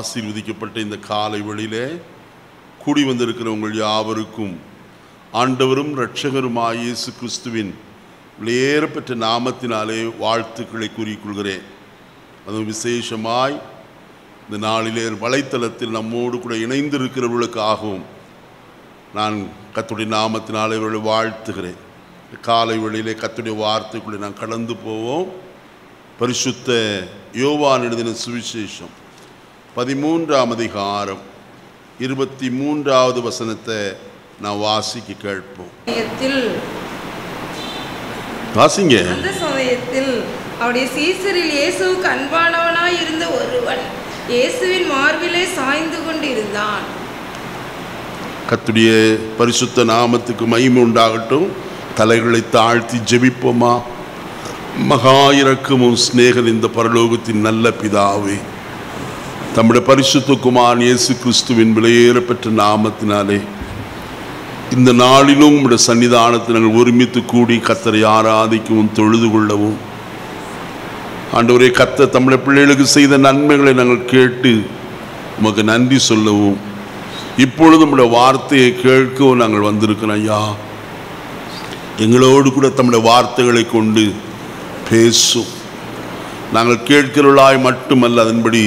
ஆசீர்வதிக்கப்பட்ட இந்த காலை வேளையிலே கூடி வந்திருக்கிற உங்கள் யாவருக்கும் ஆண்டவரும் இரட்சகருமாய் இயேசு கிறிஸ்துவின் விலையேறப்பெற்ற நாமத்தினாலே வாழ்த்துக்களை கூறிக்கொள்கிறேன். அதுவும் விசேஷமாய் இந்த நாளிலே வலைத்தளத்தில் நம்மோடு கூட இணைந்திருக்கிறவர்களுக்காகவும் நான் கர்த்தருடைய நாமத்தினாலே இவர்களை வாழ்த்துகிறேன். காலை வேளையிலே கர்த்தருடைய வார்த்தைக்குள்ளே நான் கடந்து போவோம். பரிசுத்த யோவான் எழுதின சுவிசேஷம் 13ஆம் அதிகாரம் 23வது வசனத்தை நான் வாசிக்க கேட்போம். வாசிங்க. அந்த சமயத்தில் அவருடைய சீசரில் இயேசுவுக்கு அன்பானவனாய் இருந்த ஒருவன் இயேசுவின் மார்பிலே சாய்ந்து கொண்டிருந்தான். கர்த்தருடைய பரிசுத்த நாமத்துக்கு மகிமை உண்டாகட்டும். தலைகளை தாழ்த்தி ஜெபிப்போமா. மகா இரக்கமும் சிநேகம் இந்த பரலோகத்தின் நல்ல பிதாவே, தம்முடைய பரிசுத்த குமாரன் இயேசு கிறிஸ்துவின் விலையேறப்பெற்ற நாமத்தினாலே இந்த நாளிலும் உம்முடைய சன்னிதானத்தில் நாங்கள் ஒருமித்து கூடி கர்த்தரை ஆராதிக்கவும் தொழுது கொள்ளவும், ஆண்டவரே கர்த்தர் தம்முடைய பிள்ளைகளுக்கு செய்த நன்மைகளை நாங்கள் கேட்டு உமக்கு நன்றி சொல்லவும், இப்பொழுது நம்முடைய வார்த்தையை கேட்கவும் நாங்கள் வந்திருக்கிறோம். ஐயா, எங்களோடு கூட தம்முடைய வார்த்தைகளை கொண்டு பேசும். நாங்கள் கேட்கிறவர்களாய் மட்டுமல்ல, அதன்படி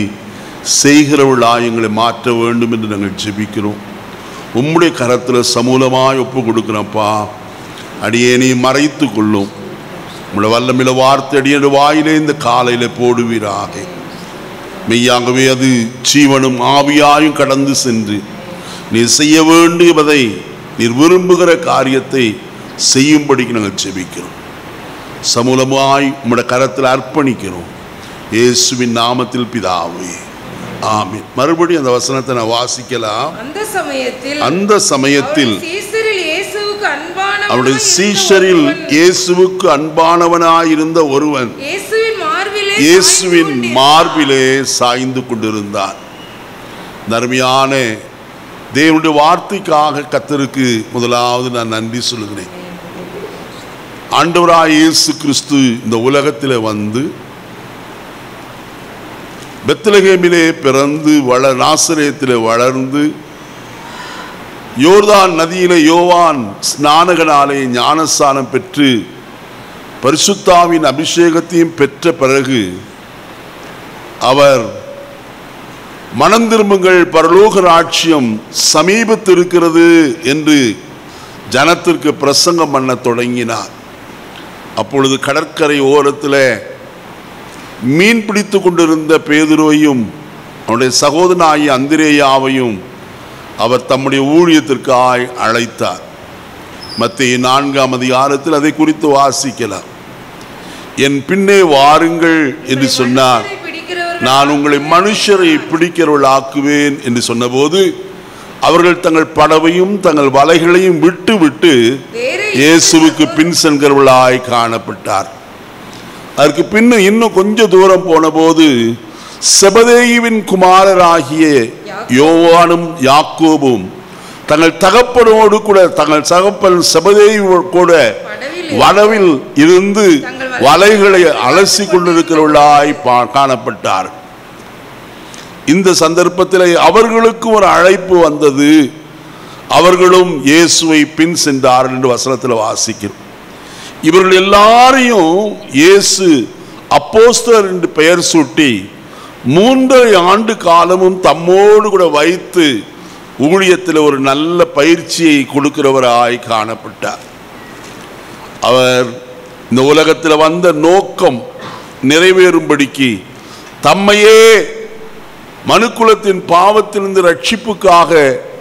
செய்கிறவர்களாய் எங்களை மாற்ற வேண்டும் என்று நாங்கள் ஜெபிக்கிறோம். உம்முடைய கரத்தில் சமூலமாய் ஒப்பு கொடுக்கிறப்பா. அடியேனை மறைத்து கொள்ளும். உம்முடைய வல்லமில்ல வார்த்தை அடியேன் வாயிலே இந்த காலையில் போடுவீராக. மெய்யாகவே அது ஜீவனும் ஆவியாயும் கடந்து சென்று நீர் செய்ய வேண்டியதை, நீர் விரும்புகிற காரியத்தை செய்யும்படிக்கு நாங்கள் ஜெபிக்கிறோம். சமூலமாய் உம்முடைய கரத்தில் அர்ப்பணிக்கிறோம். இயேசுவின் நாமத்தில் பிதாவே, ஆமென். மறுபடியும் அந்த வசனத்தை நான் வாசிக்கலாம். அந்த சமயத்தில் அவருடைய சீஷரில் இயேசுவுக்கு அன்பானவனாயிருந்த ஒருவன் இயேசுவின் மார்பிலே சாய்ந்து கொண்டிருந்தார். அருமையான தேவனுடைய வார்த்தைக்காக கர்த்தருக்கு முதலாவது நான் நன்றி சொல்லுகிறேன். ஆண்டவராய் இயேசு கிறிஸ்து இந்த உலகத்தில் வந்து பெத்லகேமிலே பிறந்து நாசரேத்திலே வளர்ந்து யோர்தான் நதியிலே யோவான் ஸ்நானகனாலே ஞானஸ்நானம் பெற்று பரிசுத்தாவின் அபிஷேகத்தையும் பெற்ற பிறகு அவர் மனம் திரும்புங்கள், பரலோக ராஜ்யம் சமீபத்திருக்கிறது என்று ஜனத்திற்கு பிரசங்கம் பண்ண தொடங்கினார். அப்பொழுது கடற்கரை ஓரத்தில் மீன் பிடித்து கொண்டிருந்த பேதுருவையும் அவனுடைய சகோதரனாகிய அந்திரேயாவையும் அவர் தம்முடைய ஊழியத்திற்காய் அழைத்தார். மத்தேயு 4ஆம் அதிகாரத்தில் அதை குறித்து வாசிக்கலாம். என் பின்னே வாருங்கள் என்று சொன்னார், நான் உங்களை மனுஷரை பிடிக்கிறவர்களாக்குவேன் என்று சொன்னபோது அவர்கள் தங்கள் படவையும் தங்கள் வலைகளையும் விட்டு விட்டு இயேசுவுக்கு பின் செல்கிறவர்களாய் காணப்பட்டார். அதற்கு பின்ன இன்னும் கொஞ்சம் தூரம் போன போது செபதேயுவின் குமாரராகிய யோவானும் யாக்கோபும் தங்கள் தகப்பனோடு கூட தங்கள் தகப்பன் செபதேயு கூட வடவில் இருந்து வலைகளை அலசி கொண்டிருக்கிறவர்களாய் காணப்பட்டார். இந்த சந்தர்ப்பத்தில் அவர்களுக்கு ஒரு அழைப்பு வந்தது. அவர்களும் இயேசுவை பின் சென்றார்கள் என்று வசனத்தில் வாசிக்கிறோம். இவர்கள் எல்லாரையும் இயேசு அப்போஸ்தலர் என்று பெயர் சூட்டி 3 ஆண்டு காலமும் தம்மோடு கூட வைத்து ஊழியத்தில் ஒரு நல்ல பயிற்சியை கொடுக்கிறவராய் காணப்பட்டார். அவர் இந்த உலகத்தில் வந்த நோக்கம் நிறைவேறும்படிக்கு தம்மையே மனுக்குலத்தின் பாவத்திலிருந்து ரட்சிப்புக்காக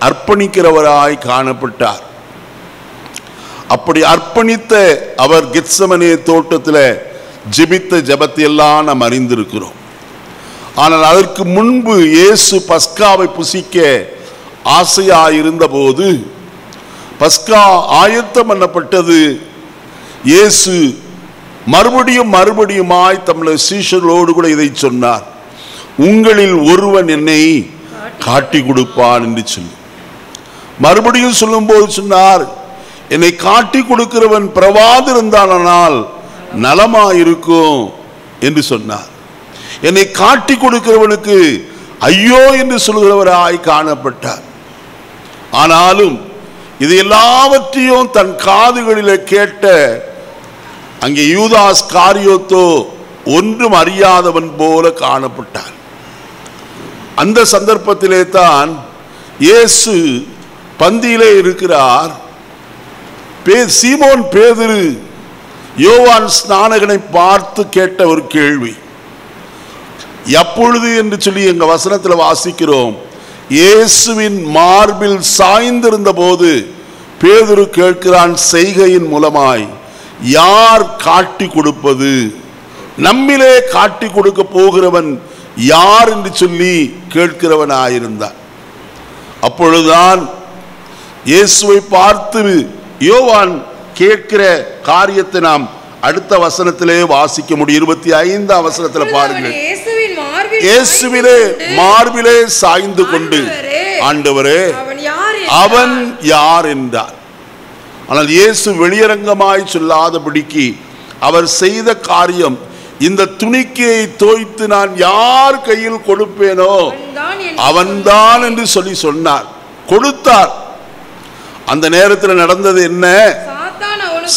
அர்ப்பணிக்கிறவராய் காணப்பட்டார். அப்படி அர்ப்பணித்த அவர் கெத்சமனே தோட்டத்தில் ஜெபித்த ஜெபத்தை எல்லாம் நாம் அறிந்திருக்கிறோம். ஆனால் அதற்கு முன்பு இயேசு பஸ்காவை புசிக்க ஆசையாயிருந்த போது பஸ்கா ஆயத்தம் பண்ணப்பட்டது. இயேசு மறுபடியுமாய் தம்முடைய சீஷர்களோடு கூட இதை சொன்னார், உங்களில் ஒருவன் என்னை காட்டி கொடுப்பான் என்று சொல்லி மறுபடியும் சொல்லும் போது சொன்னார், என்னை காட்டி கொடுக்கிறவன் பிரவாதிருந்தானால் நலமாயிருக்கும் என்று சொன்னார். என்னை காட்டி கொடுக்கிறவனுக்கு ஐயோ என்று சொல்கிறவராய் காணப்பட்டார். ஆனாலும் இது எல்லாவற்றையும் தன் காதுகளிலே கேட்ட அங்கே யூதாஸ் காரியோத்தோ ஒன்றும் அறியாதவன் போல காணப்பட்டார். அந்த சந்தர்ப்பத்திலே தான் இயேசு பந்தியிலே இருக்கிறார். சீமோன் பேதுரு யோவான் ஸ்நானகனை பார்த்து கேட்ட ஒரு கேள்வி. எப்பொழுது என்று சொல்லி எங்க வசனத்தில் வாசிக்கிறோம், இயேசுவின் மார்பில் சாய்ந்திருந்த போது பேதுரு கேட்கிறான் செய்கையின் மூலமாய், யார் காட்டி கொடுப்பது, நம்மிலே காட்டி கொடுக்க போகிறவன் யார் என்று சொல்லி கேட்கிறவனாயிருந்தான். அப்பொழுதுதான் இயேசுவை பார்த்து யோவான் கேட்கிற காரியத்தை நாம் அடுத்த வசனத்திலே வாசிக்க முடியும். 25ஆம் வசனத்தில் பாருங்கள். இயேசுவிலே மார்பிலே சாய்ந்து கொண்டு, ஆண்டவரே அவன் யார் என்றார். ஆனால் இயேசு வெளியரங்கமாய் சொல்லாதபடிக்கு அவர் செய்த காரியம், இந்த துணிக்கையை தோய்த்து நான் யார் கையில் கொடுப்பேனோ அவன்தான் என்று சொல்லி சொன்னார், கொடுத்தார். அந்த நேரத்தில் நடந்தது என்ன?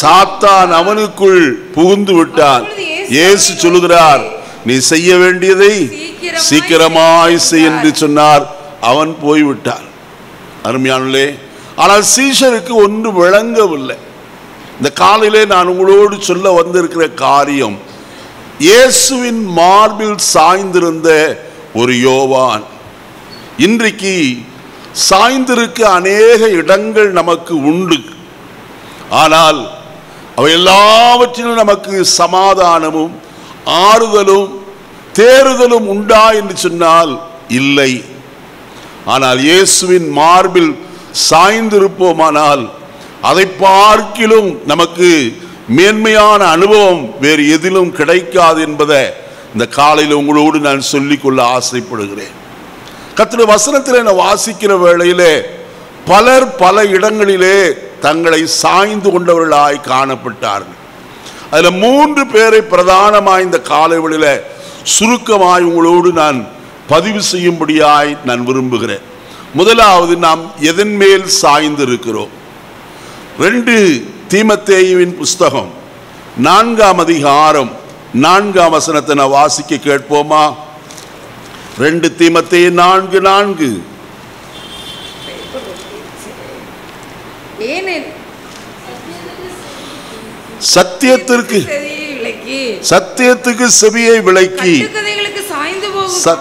சாத்தான் அவனுக்குள் புகுந்து விட்டான். இயேசு சொல்லுகிறார், நீ செய்ய வேண்டியதை சீக்கிரமாய் செய் என்று சொன்னார். அவன் போய்விட்டான். அருமையானே, ஆனால் சீஷருக்கு ஒன்று விளங்கவில்லை. இந்த காலையிலே நான் உங்களோடு சொல்ல வந்திருக்கிற காரியம், இயேசுவின் மார்பில் சாய்ந்திருந்த ஒரு யோவான் இன்றைக்கு சாய்ந்திருக்க அநேக இடங்கள் நமக்கு உண்டு. ஆனால் அவை எல்லாவற்றிலும் நமக்கு சமாதானமும் ஆறுதலும் தேறுதலும் உண்டா என்று சொன்னால் இல்லை. ஆனால் இயேசுவின் மார்பில் சாய்ந்திருப்போமானால் அதை பார்க்கிலும் நமக்கு மேன்மையான அனுபவம் வேறு எதிலும் கிடைக்காது என்பதை இந்த காலையில் உங்களோடு நான் சொல்லிக்கொள்ள ஆசைப்படுகிறேன். கர்த்தருடைய வசனத்தில் நான் வாசிக்கிற வேளையிலே பலர் பல இடங்களிலே தங்களை சாய்ந்து கொண்டவர்களாய் காணப்பட்டார்கள். அதில் 3 பேரை பிரதானமாய் இந்த காலைவெளியில சுருக்கமாய் உங்களோடு நான் பதிவு செய்யும்படியாய் நான் விரும்புகிறேன். முதலாவது, நாம் எதன் மேல் சாய்ந்து இருக்கிறோம்? 2 தீமோத்தேயுவின் புஸ்தகம் 4ஆம் அதிகாரம் 4ஆம் வசனத்தை நான் வாசிக்க கேட்போமா? 2 தீமோத்தேயு 4:4. சத்தியத்துக்கு செவியை விலக்கி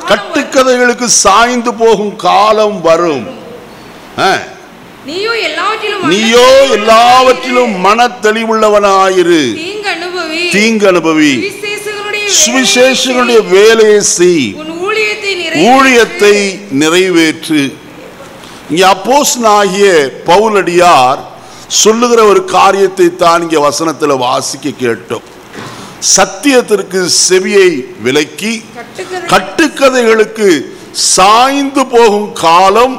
கட்டுக்கதைகளுக்கு சாய்ந்து போகும் காலம் வரும். நீயோ எல்லாவற்றிலும் மன தெளிவுள்ளவனாயிரு, தீங்கு அனுபவி, சுவிசேஷனுடைய வேலையை செய், ஊழியத்தை நிறைவேற்று. இங்கே அப்போஸ்தலனாகிய பவுலடியார் சொல்லுகிற ஒரு காரியத்தை தான் இங்கே வசனத்தில் வாசிக்க கேட்டோம். சத்தியத்திற்கு செவியை விலக்கி கட்டுக்கதைகளுக்கு சாய்ந்து போகும் காலம்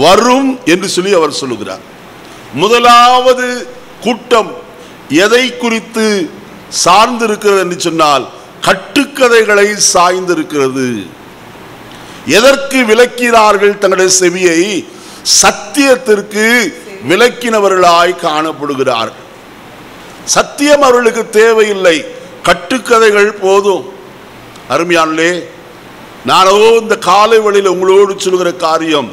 வரும் என்று சொல்லி அவர் சொல்லுகிறார். முதலாவது கூட்டம் எதை குறித்து சார்ந்திருக்கிறது என்று சொன்னால், கட்டுக்கதைகளை சாய்ந்திருக்கிறது. எதற்கு விலக்கினார்கள் தங்களுடைய செவியை? சத்தியத்திற்கு விலக்கினவர்களாய் காணப்படுகிறார்கள். சத்தியம் அவர்களுக்கு தேவையில்லை, கட்டுக்கதைகள் போதும். அருமையானே, நானோ இந்த காலை வழியில் உங்களோடு சொல்கிற காரியம்,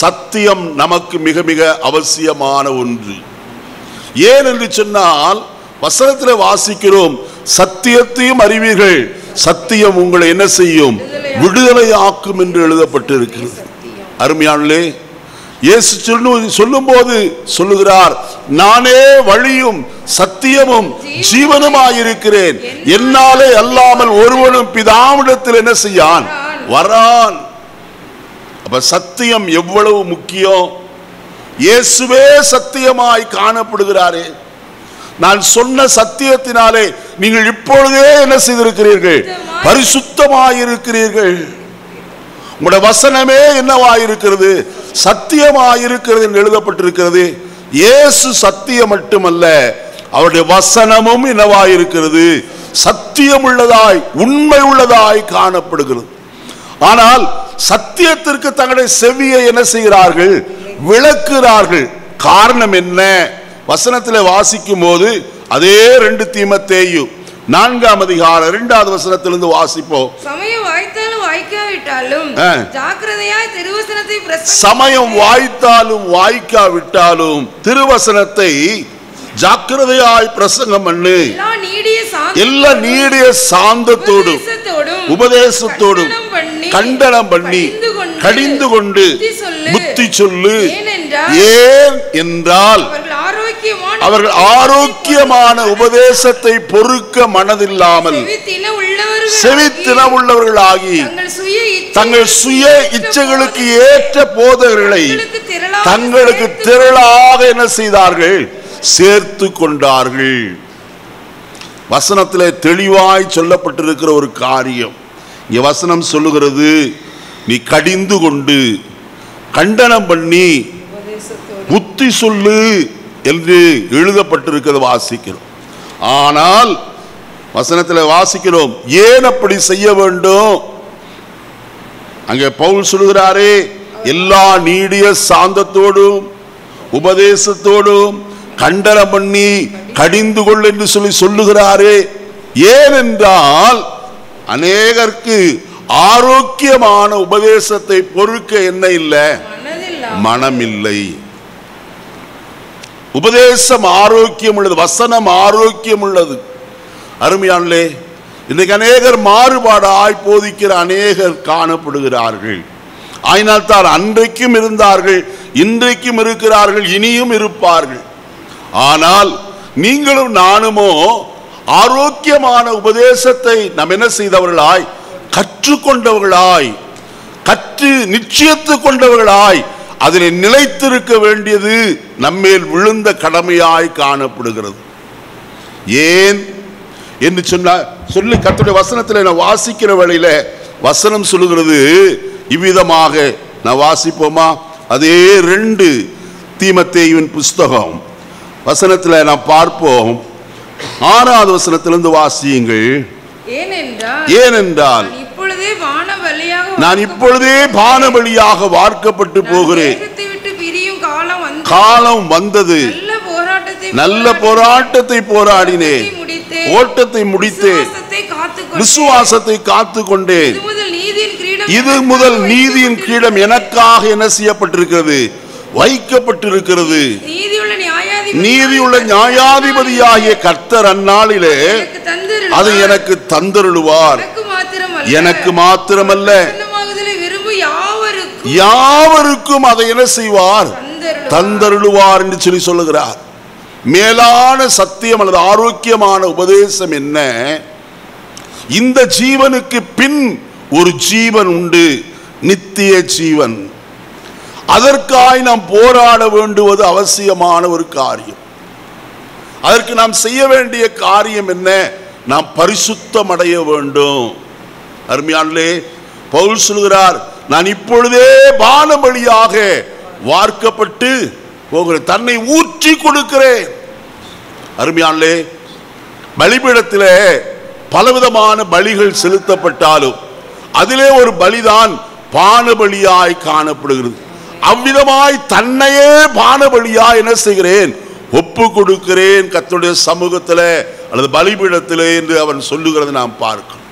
சத்தியம் நமக்கு மிக மிக அவசியமான ஒன்று. ஏன் என்று சொன்னால், வசனத்தில் வாசிக்கிறோம், சத்தியத்தையும் அறிவீர்கள், சத்தியம் உங்களை என்ன செய்யும்? விடுதலை ஆக்கும் என்று எழுதப்பட்டிருக்கிறது. அருமையானே, இயேசு சொல்லும் போது சொல்லுகிறார், நானே வழியும் சத்தியமும் ஜீவனுமாயிருக்கிறேன், என்னாலே அல்லாமல் ஒருவனும் பிதாவிடத்தில் என்ன செய்யான்? வரான். அப்ப சத்தியம் எவ்வளவு முக்கியம்! இயேசுவே சத்தியமாய் காணப்படுகிறாரே. நான் சொன்ன சத்தியத்தினாலே நீங்கள் இப்பொழுதே என்ன செய்திருக்கிறீர்கள்? பரிசுத்தமாயிருக்கிறீர்கள். உங்களுடைய வசனமே என்னவாயிருக்கிறது? சத்தியமாயிருக்கிறது என்று எழுதப்பட்டிருக்கிறது. இயேசு சத்தியம் மட்டுமல்ல, அவருடைய வசனமும் என்னவாயிருக்கிறது? சத்தியம் உள்ளதாய், உண்மை உள்ளதாய் காணப்படுகிறது. ஆனால் சத்தியத்திற்கு தங்களுடைய செவியை என்ன செய்கிறார்கள்? விளக்குகிறார்கள். காரணம் என்ன? வசனத்தில் வாசிக்கும் போது அதே 2 தீமோத்தேயு 4ஆம் அதிகாரம் 2வது வசனத்திலிருந்து வாசிப்போம். சமயம் வாய்த்தாலும் வாய்க்காவிட்டாலும் ஜாக்கிரதையாய் திருவசனத்தை சமயம் வாய்த்தாலும் வாய்க்காவிட்டாலும் திருவசனத்தை ஜாக்கிரதையாய் பிரசங்கம் பண்ணு. எல்லா நீடிய சாந்தத்தோடும் உபதேசத்தோடும் கண்டனம் பண்ணி கடிந்து கொண்டு புத்தி சொல்லு. ஏன் என்றால் அவர்கள் ஆரோக்கியமான உபதேசத்தை பொறுக்க மனதில்லாமல் செவித்தின உள்ளவர்களாகி தங்கள் சுய இச்சைகளுக்கு ஏற்ற போதகர்களை தங்களுக்கு திரளாக என்ன செய்தார்கள்? சேர்த்து கொண்டார்கள். வசனத்திலே தெளிவாய் சொல்லப்பட்டிருக்கிற ஒரு காரியம் இங்க வசனம் சொல்லுகிறது, நீ கடிந்து கொண்டு கண்டனம் பண்ணி புத்தி சொல்லு என்று எழுதப்பட்டிருக்கிறது வாசிக்கிறோம். ஆனால் வசனத்தில் வாசிக்கிறோம், ஏன் அப்படி செய்ய வேண்டும்? அங்கே பவுல் சொல்லுகிறாரே, எல்லா நீடிய சாந்தத்தோடும் உபதேசத்தோடும் கண்டனம் பண்ணி கடிந்து கொள் என்று சொல்லுகிறாரே. ஏனென்றால் அநேகருக்கு ஆரோக்கியமான உபதேசத்தை பொறுக்க என்ன இல்லை? மனம் இல்லை. உபதேசம் ஆரோக்கியம் உள்ளது, வசனம் ஆரோக்கியம் உள்ளது. அருமையானே, இன்றைக்கு அநேகர் மாறுபாடாய் போதிக்கிற அநேகர் காணப்படுகிறார்கள். ஆயினால் தான் அன்றைக்கும் இருந்தார்கள், இன்றைக்கும் இருக்கிறார்கள், இனியும் இருப்பார்கள். ஆனால் நீங்களும் நானுமோ ஆரோக்கியமான உபதேசத்தை நாம் என்ன செய்தவர்களாய், கற்றுக்கொண்டவர்களாய், கற்று நிச்சயித்து கொண்டவர்களாய் அதில் நிலைத்திருக்க வேண்டியது நம்மேல் விழுந்த கடமையாய் காணப்படுகிறது. ஏன் என்று சொல்லி கர்த்தருடைய வசனத்தில் நான் வாசிக்கிற வேளையில வசனம் சொல்லுகிறது இவ்விதமாக. நான் வாசிப்போமா? அதே 2 தீமோத்தேயுவின் புஸ்தகம் வசனத்தில் நாம் பார்ப்போம். 6வது வசனத்திலிருந்து வாசியுங்கள். ஏனென்றால் நான் இப்பொழுதே வானவழியாக வார்க்கப்பட்டு போகிறேன். காலம் வந்தது, நல்ல போராட்டத்தை போராடினேன், ஓட்டத்தை முடித்தேன், விசுவாசத்தை காத்து கொண்டேன். இது முதல் நீதியின் கிரீடம் எனக்காக என்ன செய்யப்பட்டிருக்கிறது? வைக்கப்பட்டிருக்கிறது. நீதியுள்ள நியாயாதிபதியாகிய கர்த்தர் அந்நாளிலே அதை எனக்கு தந்தருளுவார். எனக்கு மாத்திரமல்ல, யாவருக்கும் அதை என்ன செய்வார்? தந்தருளுவார் என்று சொல்லி சொல்லுகிறார். மேலான சத்தியம் அல்லது ஆரோக்கியமான உபதேசம் என்ன? இந்த ஜீவனுக்கு பின் ஒரு ஜீவன் உண்டு, நித்திய ஜீவன். அதற்காய் நாம் போராட வேண்டுவது அவசியமான ஒரு காரியம். அதற்கு நாம் செய்ய வேண்டிய காரியம் என்ன? நாம் பரிசுத்தம் அடைய வேண்டும். அருமையானே, பவுல் சொல்கிறார், நான் இப்பொழுதே வானபலியாக வார்க்கப்பட்டு போகிறேன், தன்னை ஊற்றி கொடுக்கிறேன். அருமையானே, பலிபீடத்திலே பலவிதமான பலிகள் செலுத்தப்பட்டாலும் அதிலே ஒரு பலிதான் பானபலியாய் காணப்படுகிறது. அவ்விதமாய் தன்னையே பானபலியாய் என்ன செய்கிறேன்? ஒப்பு கொடுக்கிறேன் கர்த்தருடைய சமூகத்தில் அல்லது பலிபீடத்திலே என்று அவன் சொல்லுகிறது நாம் பார்க்கிறோம்.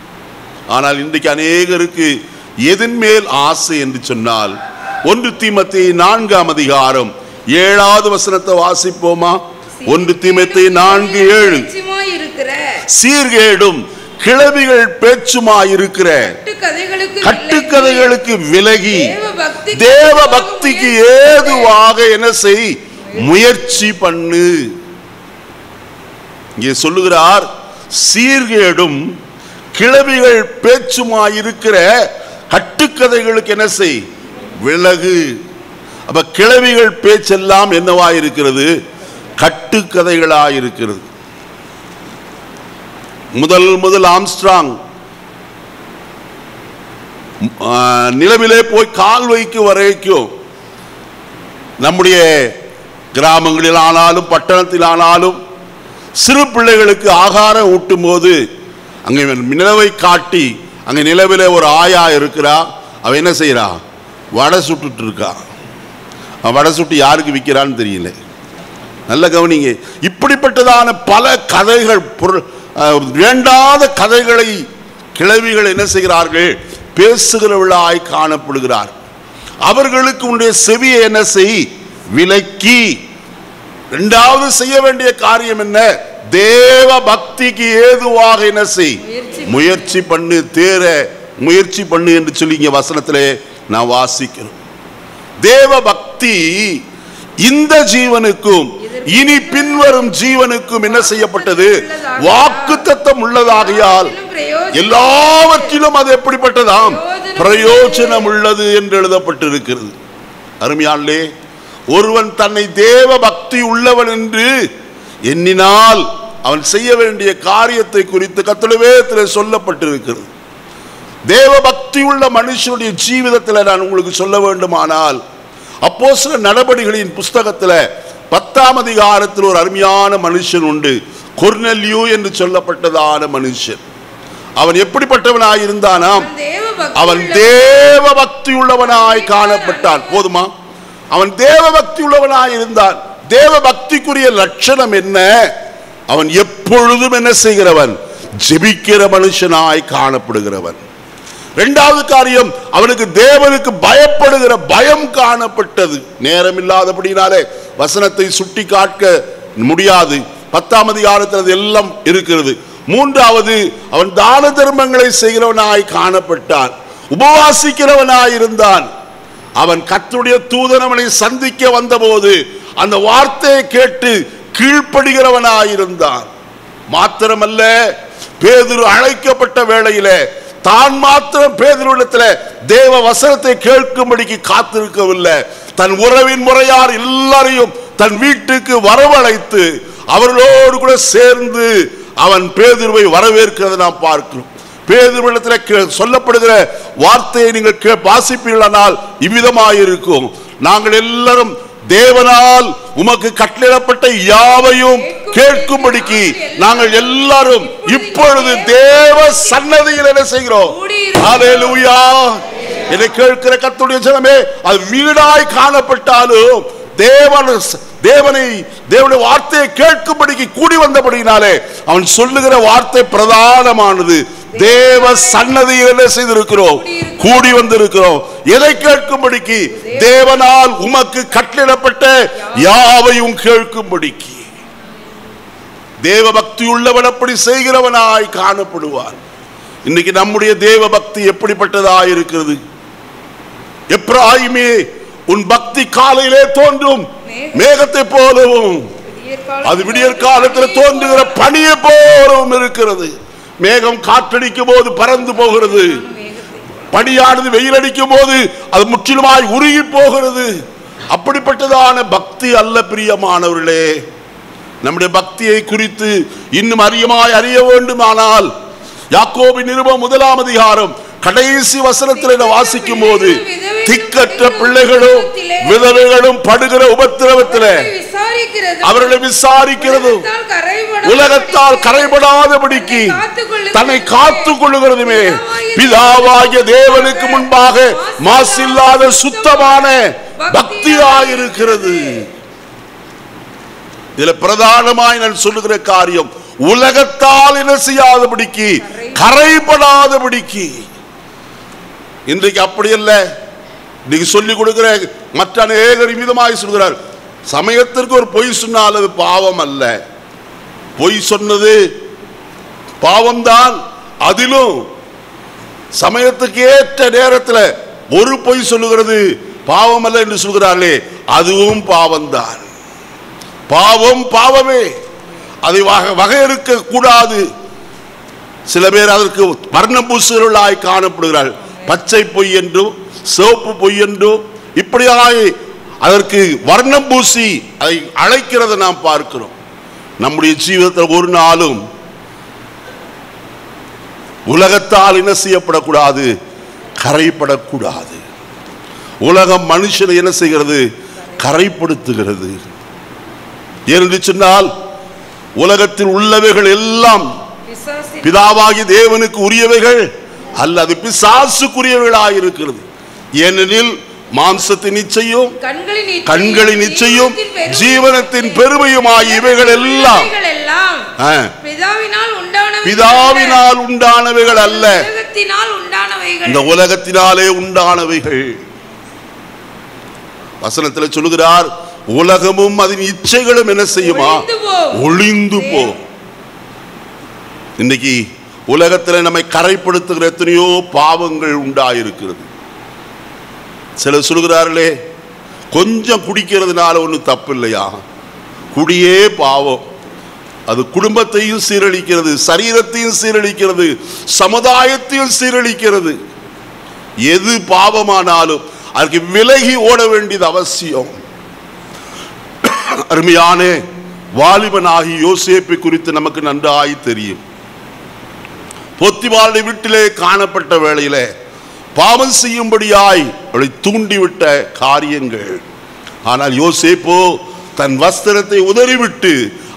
ஆனால் இன்றைக்கு அநேகருக்கு எதன் மேல் ஆசை என்று சொன்னால், 1 தீமோத்தேயு 4ஆம் அதிகாரம் 7வது வசனத்தை வாசிப்போமா? 1 தீமோத்தேயு 4:7. சீர்கேடும் கிளவிகள் பேச்சுமாயிருக்கிற கட்டுக்கதைகளுக்கு விலகி தேவ பக்திக்கு ஏதுவாக என்ன செய்? முயற்சி பண்ணு. இங்கே சொல்லுகிறார், சீர்கேடும் கிளவிகள் பேச்சுமாயிருக்கிற கட்டுக்கதைகளுக்கு என்ன செய்? விலகு. அப்ப கிளவிகள் பேச்செல்லாம் என்னவாயிருக்கிறது? கட்டுக்கதைகளாயிருக்கிறது. முதல் ஆம்ஸ்ட்ராங் நிலவிலே போய் கால் வைக்கும் வரைக்கும் நம்முடைய கிராமங்களில் ஆனாலும் பட்டணத்தில் ஆனாலும் சிறு பிள்ளைகளுக்கு ஆகாரம் ஊட்டும் போது அங்கே நிலவை காட்டி, அங்கே நிலவிலே ஒரு ஆயா இருக்கிறா, அவன் என்ன செய்யறான்? வடை சுட்டுட்டு இருக்கான். அவன் வடை சுட்டு யாருக்கு விற்கிறான்னு தெரியல. நல்ல கவனிங்க. இப்படிப்பட்டதான பல கதைகள், வேண்டாத கதைகளை கிழவிகள் என்ன செய்கிறார்கள்? பேசுகிறவர்களாய் காணப்படுகிறார். அவர்களுக்கு உன்னுடைய செவியை என்ன செய்? விலக்கி. இரண்டாவது செய்ய வேண்டிய காரியம் என்ன? தேவ பக்திக்கு ஏதுவாக என்ன செய்? முயற்சி பண்ணு. தேர முயற்சி பண்ணு என்று சொல்லி இங்க வசனத்திலே நான் வாசிக்கிறோம். தேவ பக்தி இந்த ஜீவனுக்கும் இனி பின்வரும் ஜீவனுக்கும் என்ன செய்யப்பட்டது? வாக்குத்தத்தம் உள்ளதாகையால் எல்லாவற்றிலும் அது எப்படிப்பட்டதாம்? பிரயோஜனம் உள்ளது என்று எழுதப்பட்டிருக்கிறது. அருமையாளே, ஒருவன் தன்னை தேவ பக்தி உள்ளவன் என்று எண்ணினால் அவன் செய்ய வேண்டிய காரியத்தை குறித்து கர்த்தருடைய வேதத்திலே சொல்லப்பட்டிருக்கிறது. தேவ பக்தி உள்ள மனுஷனுடைய ஜீவிதத்தில் நான் உங்களுக்கு சொல்ல வேண்டுமானால், அப்போஸ்தலர் நடபடிகளின் புஸ்தகத்தில் 10ஆம் அதிகாரத்தில் ஒரு அருமையான மனுஷன் உண்டு. கொர்நேலியு என்று சொல்லப்பட்டதான மனுஷன். அவன் எப்படிப்பட்டவனாய் இருந்தானாம்? அவன் தேவ பக்தி உள்ளவனாய் காணப்பட்டான். போதுமா? அவன் தேவ பக்தி உள்ளவனாய் இருந்தான். தேவ பக்திக்குரிய லட்சணம் என்ன? அவன் எப்பொழுதும் என்ன செய்கிறவன்? ஜெபிக்கிற மனுஷனாய் காணப்படுகிறவன். இரண்டாவது காரியம், அவனுக்கு தேவனுக்கு பயப்படுகிற பயம் காணப்பட்டது. நேரம் இல்லாதபடினாலே வசனத்தை சுட்டி காட்ட முடியாது. 10ஆம் அதிகாரத்தில் அது எல்லாம் இருக்கிறது. மூன்றாவது, அவன் தான தர்மங்களை செய்கிறவனாய் காணப்பட்டான். உபவாசிக்கிறவனாய் இருந்தான். அவன் கர்த்தருடைய தூதன் அவனை சந்திக்க வந்தபோது அந்த வார்த்தையை கேட்டு கீழ்ப்படுகிறவனாயிருந்தான். மாத்திரமல்ல, பேதுரு அழைக்கப்பட்ட வேளையிலே தான் மாத்திரம் பேதுருவிடத்தில் தேவ வசனத்தை கேட்கும்படிக்கு காத்திருக்கவில்லை. தன் உறவின் முறையார் எல்லாரையும் தன் வீட்டுக்கு வரவழைத்து அவர்களோடு கூட சேர்ந்து அவன் பேதுருவை வரவேற்கிறதை நாம் பார்க்கிறோம். பேதுருவிடத்தில் சொல்லப்படுகிற வார்த்தையை நீங்கள் வாசிப்பீர்களானால் இவ்விதமாயிருக்கும்: நாங்கள் எல்லாரும் தேவனால் உமக்கு கட்டளையிடப்பட்ட யாவையும் கேட்கும்படிக்கு நாங்கள் எல்லாரும் இப்பொழுது தேவ சன்னதியில் என்ன செய்கிறோம்? ஹல்லேலூயா! இதை கேட்கிற கர்த்தருடைய ஜனமே, அது வீடாய் காணப்பட்டாலும் தேவனுடைய வார்த்தையை கேட்கும்படிக்கு கூடி வந்தபடினாலே அவன் சொல்லுகிற வார்த்தை பிரதானமானது. தேவ சன்னதியில் என்ன செய்திருக்கிறோம்? கூடி வந்திருக்கிறோம். எதை கேட்கும்படிக்கு? தேவனால் உமக்கு கட்டளையிடப்பட்ட யாவையும் கேட்கும்படிக்கு. தேவ பக்தி உள்ளவன் அப்படி செய்கிறவனாய் காணப்படுவான். இன்னைக்கு நம்முடைய தேவ பக்தி எப்படிப்பட்டதாய் இருக்கிறது? எப்ராயிமே, உன் பக்தி காலையிலே தோன்றும் மேகத்தை போலவும் அது விடியற் காலத்தில் தோன்றுகிற பனியை போலவும் இருக்கிறது. மேகம் காற்றடிக்கும் போது பறந்து போகிறது. பனியானது வெயில் அடிக்கும் போது அது முற்றிலுமாய் உருகி போகிறது. அப்படிப்பட்டதான பக்தி அல்ல பிரியமானவர்களே. நம்முடைய பக்தியை குறித்து இன்னும் அறிய வேண்டுமானால் யாக்கோபின் நிருபம் 1ஆம் அதிகாரம் கடைசி வசனத்தில் வாசிக்கும் போது, திக்கற்ற பிள்ளைகளும் விதவைகளும் படுகிற உபத்திரவத்தில் அவர்களை விசாரிக்கிறது, உலகத்தால் கரைபடாதபடிக்கு தன்னை காத்துக் கொள்ளுகிறதுமே பிதாவாகிய தேவனுக்கு முன்பாக மாசில்லாத சுத்தமான பக்தியாயிருக்கிறது. இதுல பிரதானமாய் நான் சொல்லுகிற காரியம், உலகத்தால் என்ன செய்யாதபடிக்கு, கரைபடாதபடிக்கு. இன்றைக்கு அப்படி அல்ல. இன்னைக்கு சொல்லிக் கொடுக்கிற மற்ற அநேகர் விதமாய் சொல்கிறார், சமயத்திற்கு ஒரு பொய் சொன்னால் அது பாவம் அல்ல. பொய் சொன்னது பாவம்தான். அதிலும் சமயத்துக்கு ஏற்ற நேரத்தில் ஒரு பொய் சொல்லுகிறது பாவம் அல்ல என்று சொல்கிறார்களே, அதுவும் பாவம்தான். பாவம் பாவமே. அதை வகையறுக்க கூடாது. சில பேர் அதற்கு வர்ணபூசுகளாய் காணப்படுகிறார்கள். பச்சை பொய் என்றும் சிவப்பு பொய் என்றும் இப்படியாய் அதற்கு வர்ணம் பூசி அதை அழைக்கிறதை நாம் பார்க்கிறோம். நம்முடைய ஜீவிதத்தில் ஒரு நாளும் உலகத்தால் என்ன செய்யப்படக்கூடாது? கரைப்படக்கூடாது. உலகம் மனுஷனை என்ன செய்கிறது? கரைப்படுத்துகிறது. ஏனென்று சொன்னால், உலகத்தில் உள்ளவைகள் எல்லாம் பிதாவாகி தேவனுக்கு உரியவைகள் அல்ல, அது பிசாசுக்குரியவைகளாக இருக்கிறது. ஏனெனில் மாம்சத்தின் இச்சையும் கண்களின் இச்சையும் ஜீவனத்தின் பெருமையுமாய் இவைகள் எல்லாம் பிதாவினால் உண்டானவைகள் அல்ல, இந்த உலகத்தினாலே உண்டானவைகள். வசனத்தில் சொல்லுகிறார், உலகமும் அதன் இச்சைகளும் என்ன செய்யுமா? ஒளிந்து போ. இன்னைக்கு உலகத்தில் நம்மை கரைப்படுத்துகிற எத்தனையோ பாவங்கள் உண்டாயிருக்கிறது. சிலர் சொல்கிறார்களே, கொஞ்சம் குடிக்கிறதுனால ஒன்றும் தப்பு இல்லையா? குடியே பாவம். அது குடும்பத்தையும் சீரழிக்கிறது, சரீரத்தையும் சீரழிக்கிறது, சமுதாயத்தையும் சீரழிக்கிறது. எது பாவமானாலும் அதுக்கு விலகி ஓட வேண்டியது அவசியம். அருமையான வாலிபனாகி யோசேப்பை குறித்து நமக்கு நன்றாய் தெரியும். பொத்திபாலுடைய வீட்டிலே காணப்பட்ட வேளையிலே பாவம் செய்யும்படியாய் அவளை தூண்டிவிட்ட காரியங்கள். ஆனால் யோசேப்போ தன் வஸ்திரத்தை உதறிவிட்டு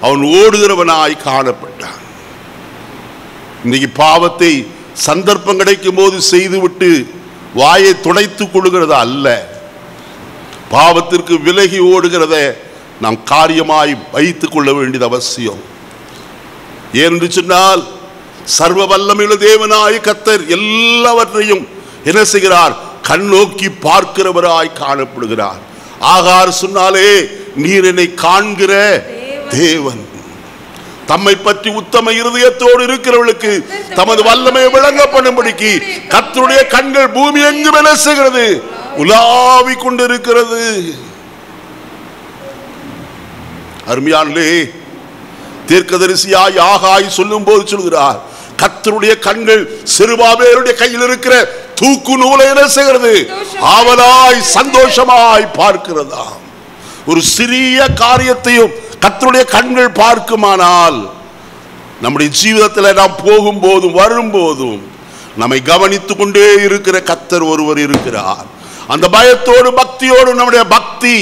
அவன் ஓடுகிறவனாய் காணப்பட்டான். இன்னைக்கு பாவத்தை சந்தர்ப்பம் கிடைக்கும் போது செய்துவிட்டு வாயை துடைத்துக் கொள்கிறத அல்ல, பாவத்திற்கு விலகி ஓடுகிறத நாம் காரியமாய் வைத்துக் கொள்ள வேண்டியது அவசியம். ஏனென்று சொன்னால், சர்வ வல்லமையுள்ள தேவனாய் கர்த்தர் எல்லாவற்றையும் என்ன செய்கிறார்? கண்ணோக்கி பார்க்கிறவராய் காணப்படுகிறார். ஆகார் சொன்னாலே, நீர் என்னை காண்கிற தேவன். தம்மை பற்றி உத்தம இருதயத்தோடு இருக்கிறவர்களுக்கு தமது வல்லமையை விளங்கப்படும்படிக்கு கர்த்தருடைய கண்கள் பூமி எங்கும் என்ன செய்கிறது? உலாவிக் கொண்டிருக்கிறது. அருமையானே, தீர்க்கதரிசியாய் ஆகாய் சொல்லும் போது சொல்கிறார், கர்த்தருடைய கண்கள் செருபாபேலுடைய கையில் இருக்கிற தூக்கு நூலை என்ன செய்கிறது? ஆவலாய் சந்தோஷமாய் பார்க்கிறதா. ஒரு சிறிய காரியத்தையும் கர்த்தருடைய கண்கள் பார்க்குமானால், நம்முடைய ஜீவிதத்தில் நாம் போகும்போதும் வரும்போதும் நம்மை கவனித்துக் கொண்டே இருக்கிற கர்த்தர் ஒருவர் இருக்கிறார். அந்த பயத்தோடு பக்தியோடு நம்முடைய பக்தி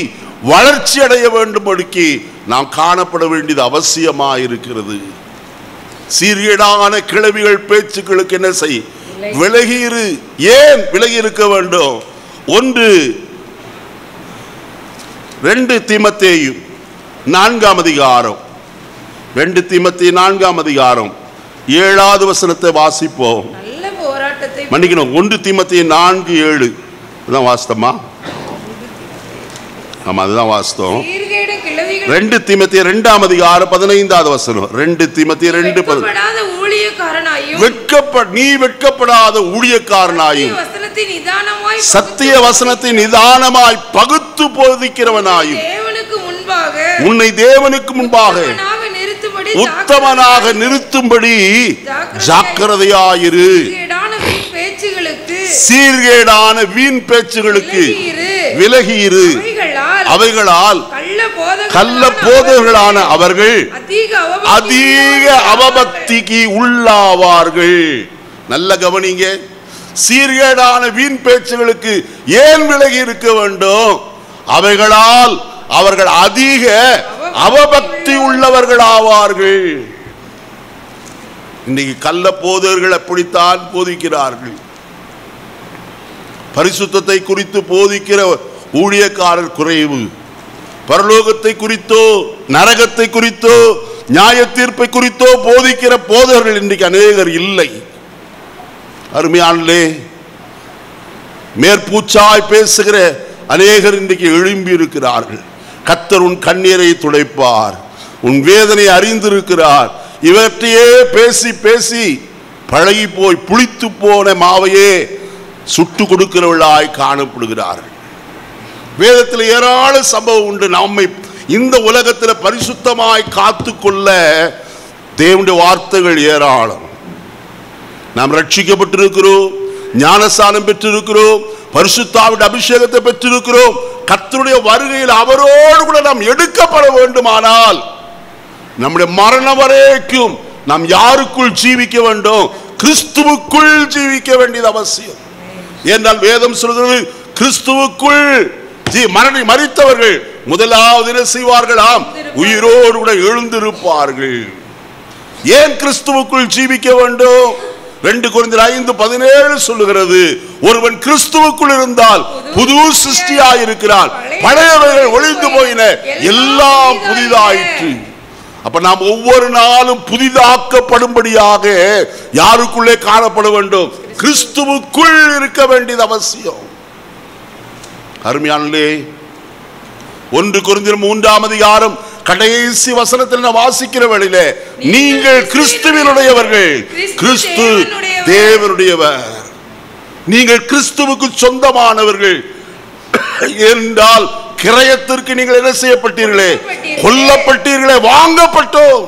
வளர்ச்சி அடைய வேண்டும்படிக்கு நாம் காணப்பட வேண்டியது அவசியமாக இருக்கிறது. சீர்கேடான கிளவிகள் பேச்சுக்களுக்கு என்ன செய்? விலகியிரு. ஏன் விலகி இருக்க வேண்டும்? 1-2 தீமோத்தேயு 4ஆம் அதிகாரம், 2 தீமோத்தேயு 4ஆம் அதிகாரம் 7வது வசனத்தை வாசிப்போம். மன்னிக்கணும், 1 தீமோத்தேயு 4:7 அதான் வாஸ்தமா? ஆமா, அதுதான் வாஸ்தவம். 2 தீமோத்தேயு 2ஆம் அதிகாரம் 15வது வசனம். 2 தீமோத்தேயு 2:15. நீ வெட்கப்படாத ஊழியக்காரனாயும் சத்திய வசனத்தை நிதானமாய் பகுத்து போதிக்கிறவனாயும் உன்னை தேவனுக்கு முன்பாக உத்தமனாக நிறுத்தும்படி ஜாக்கிரதையாயிரு. சீர்கேடான வீண் பேச்சுகளுக்கு விலகியிரு. அவைகளால் கள்ள போதகர்களான அவர்கள் அதிக அவபக்திக்கு உள்ளாவார்கள். நல்ல கவனிங்க, சீர்கேடான வீண் பேச்சுகளுக்கு ஏன் விலகி இருக்க வேண்டும்? அவைகளால் அவர்கள் அதிக அவபக்தி உள்ளவர்கள் ஆவார்கள். இன்னைக்கு கள்ள போதகர்கள் அப்படித்தான் போதிக்கிறார்கள். பரிசுத்தத்தை குறித்து போதிக்கிற ஊழியக்காரர் குறைவு. பரலோகத்தை குறித்தோ நரகத்தை குறித்தோ நியாய தீர்ப்பை குறித்தோ போதிக்கிற போதகர்கள் இன்றைக்கு அநேகர் இல்லை. அருமையானே, மேற்பூச்சாய் பேசுகிற அநேகர் இன்றைக்கு எழும்பி இருக்கிறார்கள். கர்த்தர் உன் கண்ணீரை துடைப்பார், உன் வேதனை அறிந்திருக்கிறார். இவற்றையே பேசி பேசி பழகி போய் புளித்து போன மாவையே சுட்டு கொடுக்கிறவர்களாய் காணப்படுகிறார்கள். வேதத்தில் ஏராள சம்பவம் உண்டு. நம்மை இந்த உலகத்தில் பரிசுத்தமாய் காத்து கொள்ள தேவனுடைய வார்த்தைகள் ஏராளம். நாம் ரட்சிக்கப்பட்டிருக்கிறோம், ஞானஸ்நானம் பெற்றிருக்கிறோம், பரிசுத்தாவின் அபிஷேகத்தை பெற்றிருக்கிறோம். கர்த்தருடைய வருகையில் அவரோடு கூட நாம் எடுக்கப்பட வேண்டுமானால் நம்முடைய மரணம் வரைக்கும் நாம் யாருக்குள் ஜீவிக்க வேண்டும்? கிறிஸ்துவுக்குள் ஜீவிக்க வேண்டியது அவசியம். என்றால் வேதம் சொல்கிறது, கிறிஸ்துவுக்குள் மரித்தவர்கள் முதலாவது என்ன செய்வார்களாம்? உயிரோடு கூட எழுந்திருப்பார்கள். ஏன் கிறிஸ்துவுக்குள் ஜீவிக்க வேண்டும்? 2 கொரிந்தியர் 5:17 சொல்லுகிறது, ஒருவன் கிறிஸ்துவுக்குள் இருந்தால் புது சிருஷ்டியாய் இருக்கிறான், பழையவைகள் ஒழிந்து போயின, எல்லாம் புதிதாயிற்று. அப்ப நாம் ஒவ்வொரு நாளும் புதிதாக்கப்படும்படியாக யாருக்குள்ளே காணப்பட வேண்டும்? கிறிஸ்துவுக்குள் இருக்க வேண்டியது அவசியம். அருமையானே, 1 கொரிந்தியர் 3 கடைசி வசனத்தில் நான் வாசிக்கிற வேளையிலே, நீங்கள் கிறிஸ்துவினுடையவர்கள், கிறிஸ்து தேவனுடையவர், நீங்கள் கிறிஸ்துவுக்கு சொந்தமானவர்கள் என்றால் கிரயத்திற்கு நீங்கள் என்ன செய்யப்பட்டீர்களே? கொல்லப்பட்டீர்களே, வாங்கப்பட்டோம்.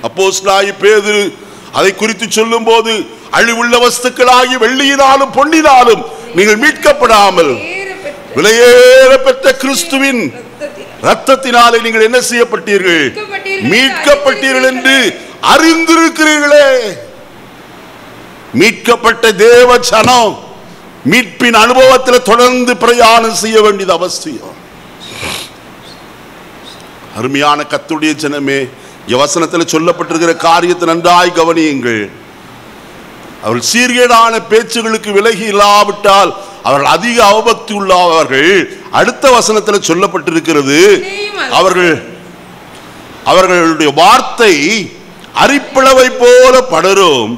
அப்போஸ்தலனாகிய பேதுரு அதை குறித்து சொல்லும் போது, அழிவுள்ள வஸ்துக்களாகி வெள்ளியினாலும் பொன்னினாலும் நீங்கள் மீட்கப்படாமல் விலையேற பெற்ற கிறிஸ்துவின் இரத்தத்தினாலே நீங்கள் என்ன செய்யப்பட்டீர்கள்? மீட்கப்பட்டீர்கள் என்று அறிந்திருக்கிறீர்களே. மீட்கப்பட்ட தேவ ஜனம் மீட்பின் அனுபவத்தில் தொடர்ந்து பிரயாணம் செய்ய வேண்டியது அவசியம். அருமையான கர்த்தருடைய ஜனமே, வசனத்தில் சொல்லப்பட்டிருக்கிற காரியத்தை நன்றாய் கவனியுங்கள். அவர்கள் சீர்கேடான பேச்சுகளுக்கு விலகி இல்லாவிட்டால் அவர்கள் அதிக அவபக்தி உள்ளவர்கள். அடுத்த வசனத்தில் சொல்லப்பட்டிருக்கிறது, அவர்களுடைய வார்த்தை அரிப்பிளவை போல படரும்,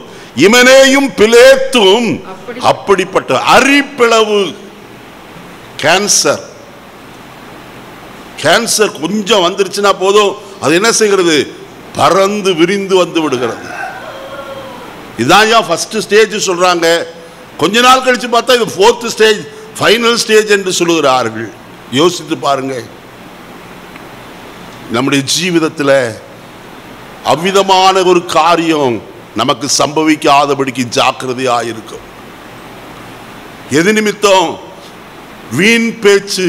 இமனேயும் பிலேத்தும் அப்படிப்பட்ட அரிப்பிளவு. கேன்சர் கொஞ்சம் வந்துருச்சுன்னா போதும், அது என்ன செய்கிறது? பறந்து விரிந்து வந்து விடுகிறது. இதான் ஃபர்ஸ்ட் ஸ்டேஜ் சொல்றாங்க. கொஞ்ச நாள் கழிச்சு பார்த்தா இது 4th ஸ்டேஜ், ஃபைனல் ஸ்டேஜ் என்று சொல்லுகிறார்கள். யோசித்து பாருங்க, நம்முடைய ஜீவிதத்தில் அவ்விதமான ஒரு காரியம் நமக்கு சம்பவிக்காதபடிக்கு ஜாக்கிரதையாக இருக்கும். எது நிமித்தம்? வீண் பேச்சு,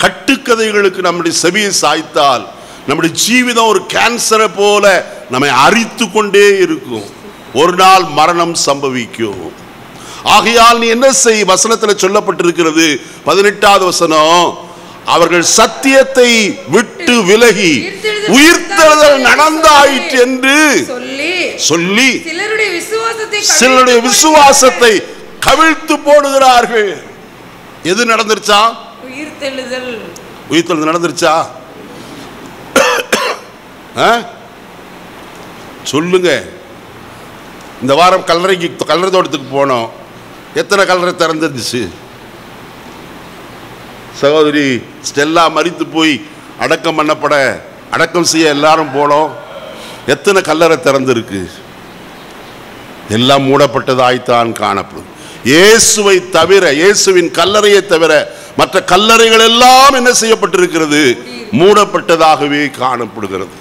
கட்டுக்கதைகளுக்கு நம்முடைய செவியை சாய்த்தால் நம்முடைய ஜீவிதம் ஒரு கேன்சரை போல நம்மை அரித்து கொண்டே இருக்கும். ஒரு நாள் மரணம் சம்பவிக்கும். ஆகையால் நீ என்ன செய்? வசனத்தில் சொல்லப்பட்டிருக்கிறது 18வது வசனம், அவர்கள் சத்தியத்தை விட்டு விலகி உயிர்த்தெழுதல் நடந்தாயிற்று என்று சொல்லி சிலருடைய விசுவாசத்தை கவிழ்த்து போடுகிறார்கள். எது நடந்துருச்சா? உயிர்த்தெழுதல் நடந்துருச்சா? சொல்லுங்க. இந்த வாரம் கல்லறை தோட்டத்துக்கு போனோம். எத்தனை கல்லறை திறந்துருந்துச்சு? சகோதரி ஸ்டெல்லா மரித்து போய் அடக்கம் செய்ய எல்லாரும் போனோம். எத்தனை கல்லறை திறந்திருக்கு? எல்லாம் மூடப்பட்டதாய்த்தான் காணப்படும். இயேசுவை தவிர, இயேசுவின் கல்லறையை தவிர மற்ற கல்லறைகள் எல்லாம் என்ன செய்யப்பட்டிருக்கிறது? மூடப்பட்டதாகவே காணப்படுகிறது.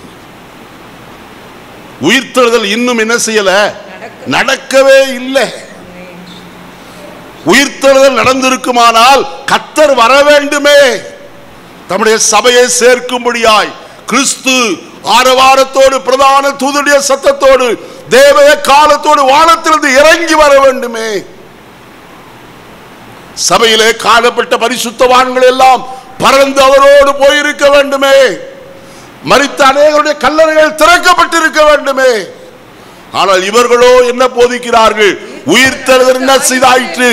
உயிர்த்தெழுதல் இன்னும் என்ன செய்யல? நடக்கவே இல்லை. உயிர்த்தெழுதல் நடந்திருக்குமானால் கர்த்தர் வர வேண்டுமே. தம்முடைய சபையை சேர்க்கும்படியாய் கிறிஸ்து ஆரவாரத்தோடு பிரதான தூதருடைய சத்தத்தோடு தேவய காலத்தோடு வானத்திலிருந்து இறங்கி வர வேண்டுமே. சபையிலே காணப்பட்ட பரிசுத்தவான்கள் எல்லாம் பறந்து அவரோடு போயிருக்க வேண்டுமே. மரித்த அநேகருடைய கல்லறைகள் திறக்கப்பட்டிருக்க வேண்டுமே. ஆனால் இவர்களோ என்ன போதிக்கிறார்கள்? உயிர்த்தெழுதல் என்ன செய்தாயிற்று,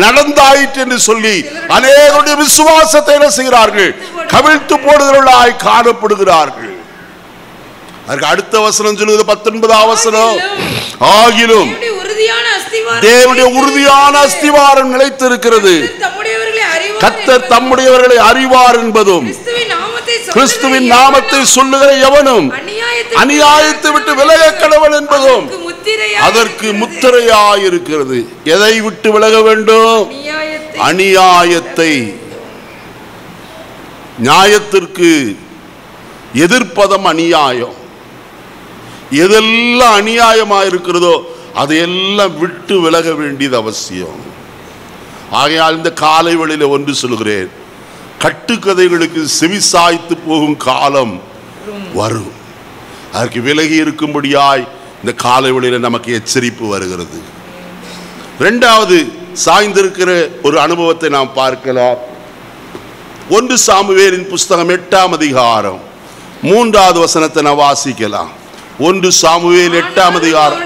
நடந்தாயிற்று என்று சொல்லி அநேகருடைய விசுவாசத்தை என்ன செய்கிறார்கள்? கவிழ்த்து போடுகிறவர்களாய் காணப்படுகிறார்கள். அதுக்கு அடுத்த வசனம் சொல்லுது, 19வது வசனம், ஆகிலும் தேவனுடைய உறுதியான அஸ்திவாரம் நிலைத்திருக்கிறது, கர்த்தர் தம்முடையவர்களை அறிவார் என்பதும் கிறிஸ்துவின் நாமத்தை சொல்லுகிற எவனும் அநியாயத்தை விட்டு விலக கடவன் என்பதும் அதற்கு முத்திரையாயிருக்கிறது. எதை விட்டு விலக வேண்டும்? அநியாயத்தை. நியாயத்திற்கு எதிர்ப்பதம் அநியாயம். எதெல்லாம் அநியாயமாயிருக்கிறதோ அதையெல்லாம் விட்டு விலக வேண்டியது அவசியம். ஆகையால் இந்த காலை வேளையில ஒன்று சொல்கிறேன், கட்டுக்கதைகளுக்கு செவிசாய்த்து போகும் காலம் வரும். அதற்கு விலகி இருக்கும்படியாய் இந்த காலை வேளையில நமக்கு எச்சரிப்பு வருகிறது. இரண்டாவது சாய்ந்திருக்கிற ஒரு அனுபவத்தை நாம் பார்க்கலாம். 1 சாமுவேலின் புஸ்தகம் 8ஆம் அதிகாரம் 3வது வசனத்தை நாம் வாசிக்கலாம். 1 சாமுவேல் 8ஆம் அதிகாரம்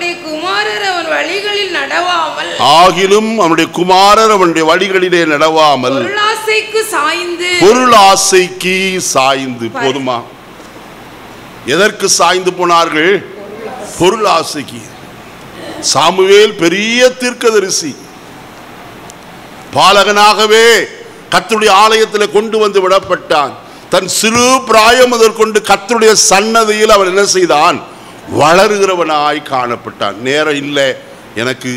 ஆகிலும் அவனுடைய குமாரர் அவனுடைய வழிகளிலே நடவாமல் பொருளாசைக்கு சாய்ந்து. போதுமா? எதற்கு சாய்ந்து போனார்கள்? பொருளாசைக்கு. சாமுவேல் பெரிய தீர்க்கதரிசி, பாலகனாகவே கர்த்தருடைய ஆலயத்தில் கொண்டு வந்து விடப்பட்டான். தன் சிறு பிராயம் முதற்கொண்டு கர்த்தருடைய சன்னதியில் அவன் என்ன செய்தான்? வளருகிறவனாய் காணப்பட்டான். நேரம் இல்லை எனக்கு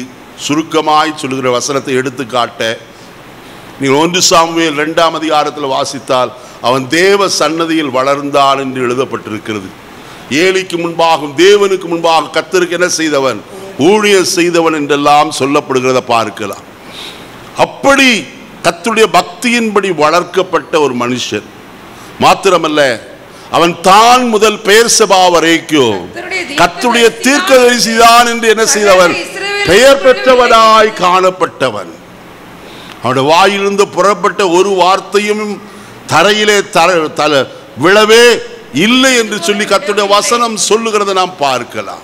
சுருக்கமாய் சொல்லுகிற வசனத்தை எடுத்து காட்ட. நீங்கள் 1 சாமுவேல் 2ஆம் அதிகாரத்தில் வாசித்தால் அவன் தேவ சன்னதியில் வளர்ந்தான் என்று எழுதப்பட்டிருக்கிறது. ஏலிக்கு முன்பாகவும் தேவனுக்கு முன்பாக கர்த்தருக்கு என்ன செய்தவன்? ஊழியம் செய்தவன் என்றெல்லாம் சொல்லப்படுகிறத பார்க்கலாம். அப்படி கர்த்தருடைய பக்தியின்படி வளர்க்கப்பட்ட ஒரு மனுஷன் மாத்திரமல்ல, அவன் தான் முதல் பெயர்சபா வரைக்கும் கர்த்தருடைய தீர்க்கதரிசிதான் என்று என்ன செய்தவன்? பெயர் பெற்றவனாய் காணப்பட்டவன். அவனுடைய வாயிலிருந்து புறப்பட்ட ஒரு வார்த்தையும் தரையிலே விழவே இல்லை என்று சொல்லி கர்த்தருடைய வசனம் சொல்லுகிறதை நாம் பார்க்கலாம்.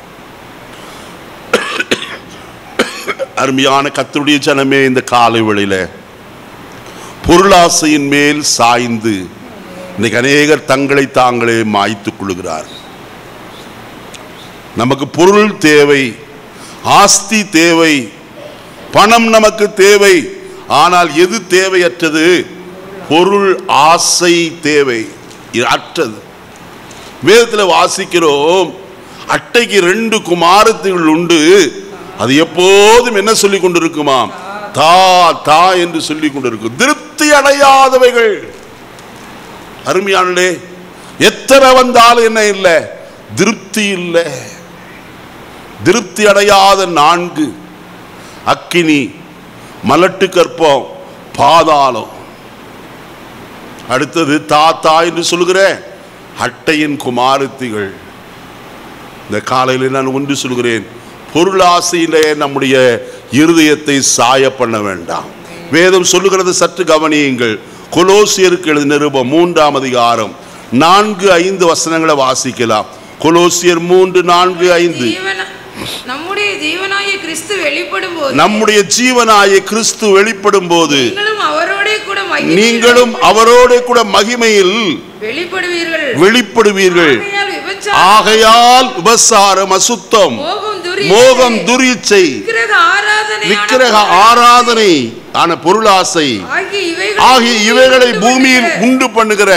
அருமையான கர்த்தருடைய ஜனமே, இந்த காலை வேளையில பொருளாசையின் மேல் சாய்ந்து இன்னைக்கு அநேகர் தங்களை தாங்களே மாய்த்துக் கொள்கிறார். நமக்கு பொருள் தேவை, ஆஸ்தி தேவை, பணம் நமக்கு தேவை. ஆனால் எது தேவையற்றது? பொருள் ஆசை தேவை அற்றது. வேதத்தில் வாசிக்கிறோம், அட்டைக்கு 2 குமாரத்திகள் உண்டு, அது எப்போதும் என்ன சொல்லிக் கொண்டிருக்குமாம்? தா தா என்று சொல்லிக் கொண்டிருக்கும். திருப்தி அடையாதவைகள். அருமையானே, எத்தனை வந்தாலும் என்ன இல்லை? திருப்தி இல்லை. திருப்தி அடையாத 4: அக்கினி, மலட்டு கற்பம், பாதாளம். அடுத்தது தாத்தா என்று சொல்லுகிற அட்டையின் குமாரத்திகள். இந்த காலையில் நான் ஒன்று சொல்கிறேன், பொருளாசையிலே நம்முடைய இருதயத்தை சாய பண்ண வேண்டாம். வேதம் சொல்லுகிறது, சற்று கவனியுங்கள். கொலோசியருக்கு எழுதின நிருபம் 3ஆம் அதிகாரம் 4-5 வசனங்களை வாசிக்கலாம். கொலோசியர் 3:4-5. நம்முடைய ஜீவனாய கிறிஸ்து வெளிப்படும் போது நீங்களும் அவரோட கூட மகிமையில் வெளிப்படுவீர்கள். ஆகையால் விபசாரம், அசுத்தம், மோகம், துரியச்சை, விக்கிரக ஆராதனை ஆன பொருளாசை ஆகிய இவைகளை பூமியில் உண்டு பண்ணுகிற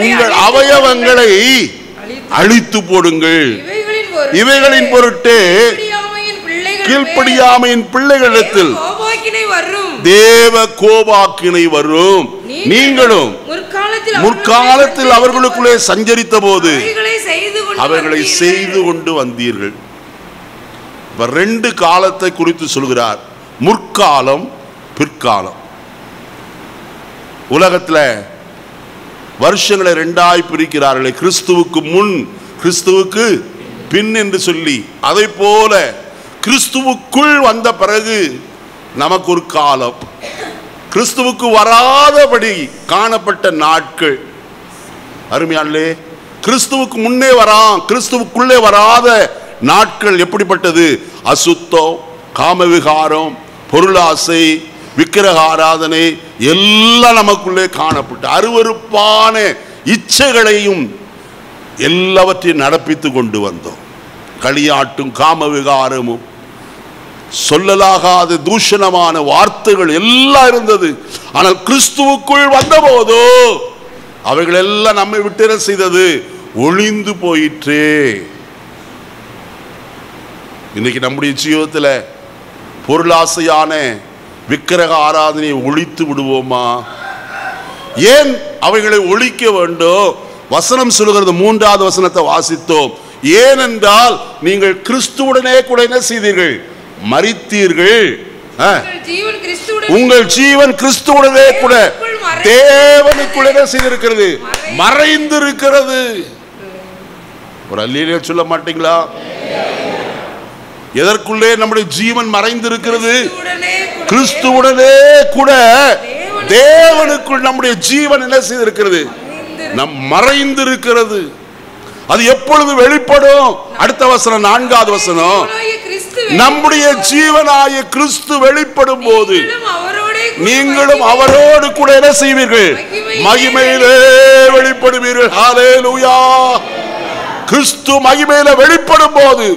உங்கள் அவயவங்களை அழித்து போடுங்கள். இவைகளின் பொருட்டு கீழ்ப்படியாமையின் பிள்ளைகளிடத்தில் தேவ கோபாக்கினை வரும். நீங்களும் முற்காலத்தில் அவர்களுக்குள்ளே சஞ்சரித்த போது அவர்களை செய்து கொண்டு வந்தீர்கள். 2 காலத்தை குறித்து சொல்கிறார், முற்காலம், பிற்காலம். உலகத்தில் வருஷங்களை 2ஆய் பிரிக்கிறார்களே, கிறிஸ்துவுக்கு முன், கிறிஸ்துவுக்கு பின் என்று சொல்லி. அதை போல கிறிஸ்துவுக்குள் வந்த பிறகு நமக்கு ஒரு காலம், கிறிஸ்துவுக்கு வராதபடி காணப்பட்ட நாட்கள். அருமையானே, கிறிஸ்துவுக்கு முன்னே கிறிஸ்துவுக்குள்ளே வராத நாட்கள் எப்படிப்பட்டது? அசுத்தம், காமவிகாரம், பொருளாசை, விக்கிரக ஆராதனை எல்லாம் நமக்குள்ளே காணப்பட்டு அருவருப்பான இச்சைகளையும் எல்லாவற்றையும் நடப்பித்து கொண்டு வந்தோம். களியாட்டும் காமவிகாரமும் சொல்லலாகாத தூஷணமான வார்த்தைகள் எல்லாம் இருந்தது. ஆனால் கிறிஸ்துவுக்குள் வந்தபோதோ அவைகள் எல்லாம் நம்மை விட்டு என்ன செய்தது? ஒளிந்து போயிற்றே. இன்னைக்கு நம்முடைய ஜீவிதத்தில் பொருளாசையான விக்கிரக ஆராதனையை ஒழித்து விடுவோமா? ஏன் அவைகளை ஒழிக்க வேண்டும்? வசனம் சொல்லுகிறது, 3வது வசனத்தை வாசித்தோம். ஏனென்றால் நீங்கள் கிறிஸ்துவுடனே கூட என்ன செய்தீர்கள்? மரித்தீர்கள். உங்கள் ஜீவன் கிறிஸ்துவுடனே கூட தேவனுக்குள்ள என்ன செய்திருக்கிறது? மறைந்திருக்கிறது. ஒரு அல்லேலூயா சொல்ல மாட்டீங்களா? எதற்குள்ளே நம்முடைய ஜீவன் மறைந்திருக்கிறது? கிறிஸ்துவுடனே கூட தேவனுக்குள் நம்முடைய ஜீவன் என்ன செய்திருக்கிறது? நம் மறைந்திருக்கிறது. அது எப்பொழுது வெளிப்படும்? அடுத்த வசனம், 4வது வசனம். நம்முடைய ஜீவனாய கிறிஸ்து வெளிப்படும் போது நீங்களும் அவரோடு கூட என்ன செய்வீர்கள்? மகிமையிலே வெளிப்படுவீர்கள். ஹல்லேலூயா. கிறிஸ்து மகிமையிலே வெளிப்படும் போது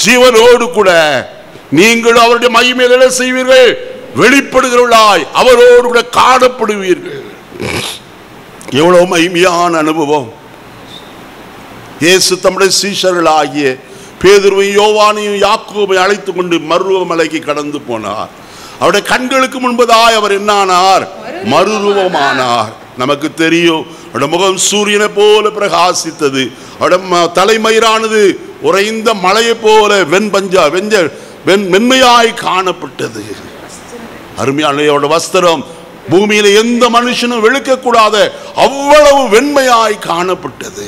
ஜீவனோடு கூட நீங்களும் அவருடைய மகிமையிலே என்ன செய்வீர்கள்? வெளிப்படுகிறவர்களாய் அவரோடு கூட காணப்படுவீர்கள். எவ்வளவு மகிமையான அனுபவம்! இயேசு தம்முடைய சீஷர்களாகிய பேதுருவையும் யோவானையும் யாக்கோபையும் அழைத்துக் கொண்டு மருவமலைக்கு கடந்து போனார். அவருடைய கண்களுக்கு முன்பதாய் அவர் என்னானார்? மறுரூபமானார். நமக்கு தெரியும், அவருடைய முகம் சூரியனை போல பிரகாசித்தது. அவருடைய தலைமயிரானது உறைந்த மலையை போல வெண்மையாய் காணப்பட்டது. அருமையான அவருடைய வஸ்திரம் பூமியில எந்த மனுஷனும் வெளுக்கக்கூடாத அவ்வளவு வெண்மையாய் காணப்பட்டது.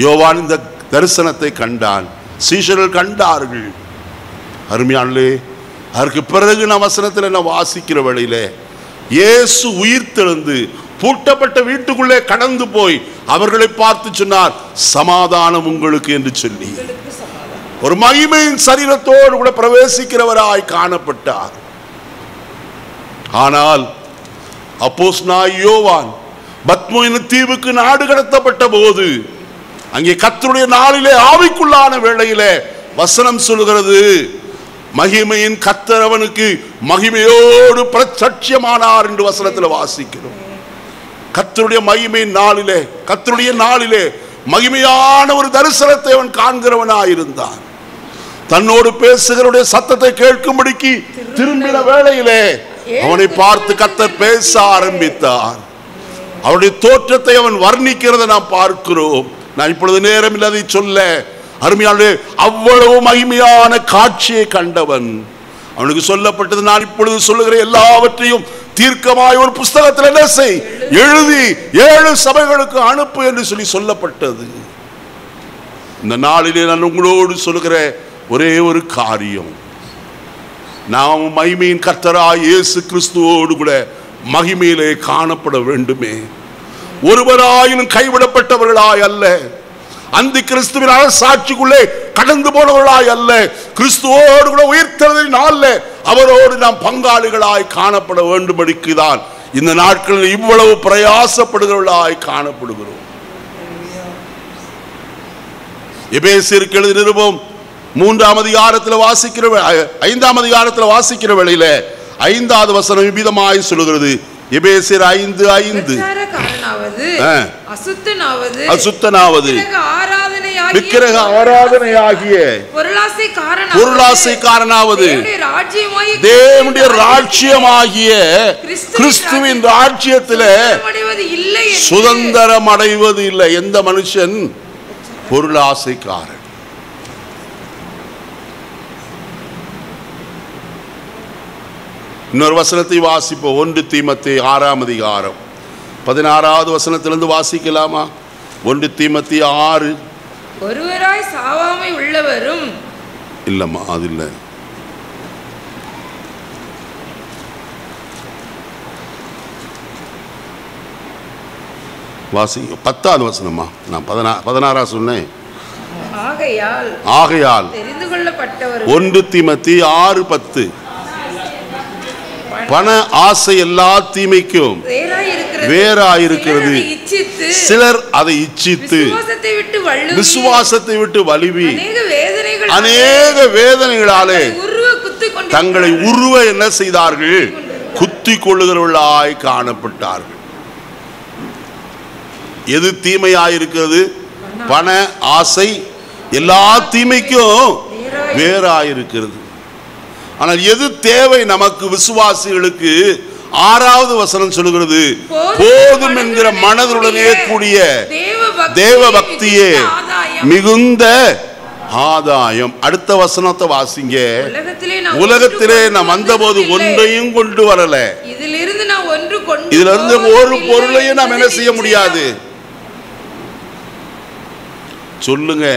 யோவான் இந்த தரிசனத்தை கண்டான், சீஷர்கள் கண்டார்கள். அருமையானே, அதற்கு பிறகு நான் வசனத்தில் என்ன வாசிக்கிற வழியில இயேசு உயிர்த்தெழுந்து பூட்டப்பட்ட வீட்டுக்குள்ளே கடந்து போய் அவர்களை பார்த்து சொன்னார், சமாதானம் உங்களுக்கு என்று சொல்லி ஒரு மகிமையின் சரீரத்தோடு கூட பிரவேசிக்கிறவராய் காணப்பட்டார். ஆனால் அப்போஸ்தலனாகிய யோவான் பத்மோ என்னும் தீவுக்கு நாடு கடத்தப்பட்ட போது அங்கே கர்த்தருடைய நாளிலே ஆவிக்குள்ளான வேளையிலே வசனம் சொல்கிறது, மகிமையின் கர்த்தர் அவனுக்கு மகிமையோடு பிரத்யட்சமானார் என்று வசனத்தில் வாசிக்கிறோம். கர்த்தருடைய மகிமையின் நாளிலே, கர்த்தருடைய நாளிலே மகிமையான ஒரு தரிசனத்தை அவன் காண்கிறவனாயிருந்தான். தன்னோடு பேசுகிறவருடைய சத்தத்தை கேட்கும்படிக்கு திரும்பின வேளையிலே அவனை பார்த்து கர்த்தர் பேச ஆரம்பித்தார். அவருடைய தோற்றத்தை அவன் வர்ணிக்கிறதை நாம் பார்க்கிறோம். நான் இப்பொழுது நேரம் இல்லாதை சொல்ல, அருமையான அவ்வளவு மகிமையான காட்சியை கண்டவன். அவனுக்கு சொல்லப்பட்டது, நான் இப்பொழுது சொல்லுகிற எல்லாவற்றையும் தீர்க்கமாய் ஒரு புஸ்தகத்தில் என்ன செய், எழுதி 7 சபைகளுக்கு அனுப்பு என்று சொல்லி சொல்லப்பட்டது. இந்த நாளிலே நான் உங்களோடு சொல்லுகிற ஒரே ஒரு காரியம், நாம் மகிமையின் கர்த்தராய் இயேசு கிறிஸ்துவோடு கூட மகிமையிலே காணப்பட வேண்டுமே. ஒருவராயிலும் கைவிடப்பட்டவர்களாய் அல்ல, அந்த கிறிஸ்துவின் அரசாட்சிக்குள்ளே கடந்து போனவர்களாய் அல்ல, கிறிஸ்துவோடு கூட உயிர்த்தெழுதலின் நாளிலே அவரோடு நாம் பங்காளிகளாய் காணப்பட வேண்டும்படிக்கு தான் இந்த நாட்களில் இவ்வளவு பிரயாசப்படுகிறவர்களாய் காணப்படுகிறோம். எபேசியருக்கு எழுதின நிருபம் 3ஆம் அதிகாரத்தில் வாசிக்கிற 5ஆம் அதிகாரத்தில் வாசிக்கிற வேளையில 5வது வசனம் விபிதமாய் சொல்லுகிறது. எபேசியர் 5:5 அசுத்தனாவது விக்கிரக ஆராதனையாகிய பொருளாசைக்காரனாவது தேவனுடைய ராஜ்யமாகிய கிறிஸ்துவின் ராஜ்யத்திலே சுதந்திரம் அடைவது இல்லை. எந்த மனுஷன் பொருளாசைக்காரன்? இன்னொரு வசனத்தை வாசிப்போம். 1 தீமோத்தேயு 6ஆம் அதிகாரம் 16வது வசனத்திலிருந்து வாசிக்கலாமா? 1 தீமோத்தேயு 6. ஒருவராய் சாவாமை உள்ளவரும் இல்லம்மா, அது இல்லை. வாசி 10வது வசனமா? நான் 16 சொன்னேன். ஆகையால் தெரிந்து கொள்ளப்பட்டவர். 1 தீமோத்தேயு 6:10. பண ஆசை எல்லா தீமைக்கும் வேறாயிருக்கிறது. சிலர் அதை இச்சித்து விசுவாசத்தை விட்டு வழுவி அநேக வேதனைகளாலே தங்களை உருவ என்ன செய்தார்கள்? குத்தி கொள்ளுகிறவர்களாய் காணப்பட்டார்கள். எது தீமையாயிருக்கிறது? பண ஆசை எல்லா தீமைக்கும் வேறாயிருக்கிறது. ஆனால் எது தேவை நமக்கு விசுவாசிகளுக்கு? 6வது வசனம் சொல்லுகிறது, போதும் என்கிற மனதுடனே கூடிய தேவ பக்தியே மிகுந்த ஆதாயம். அடுத்த வசனத்தை வாசிங்க. உலகத்திலே நாம் வந்தபோது ஒன்றையும் கொண்டு வரல, இதிலிருந்து ஒரு பொருளையும் நாம் என்ன செய்ய முடியாது. சொல்லுங்க.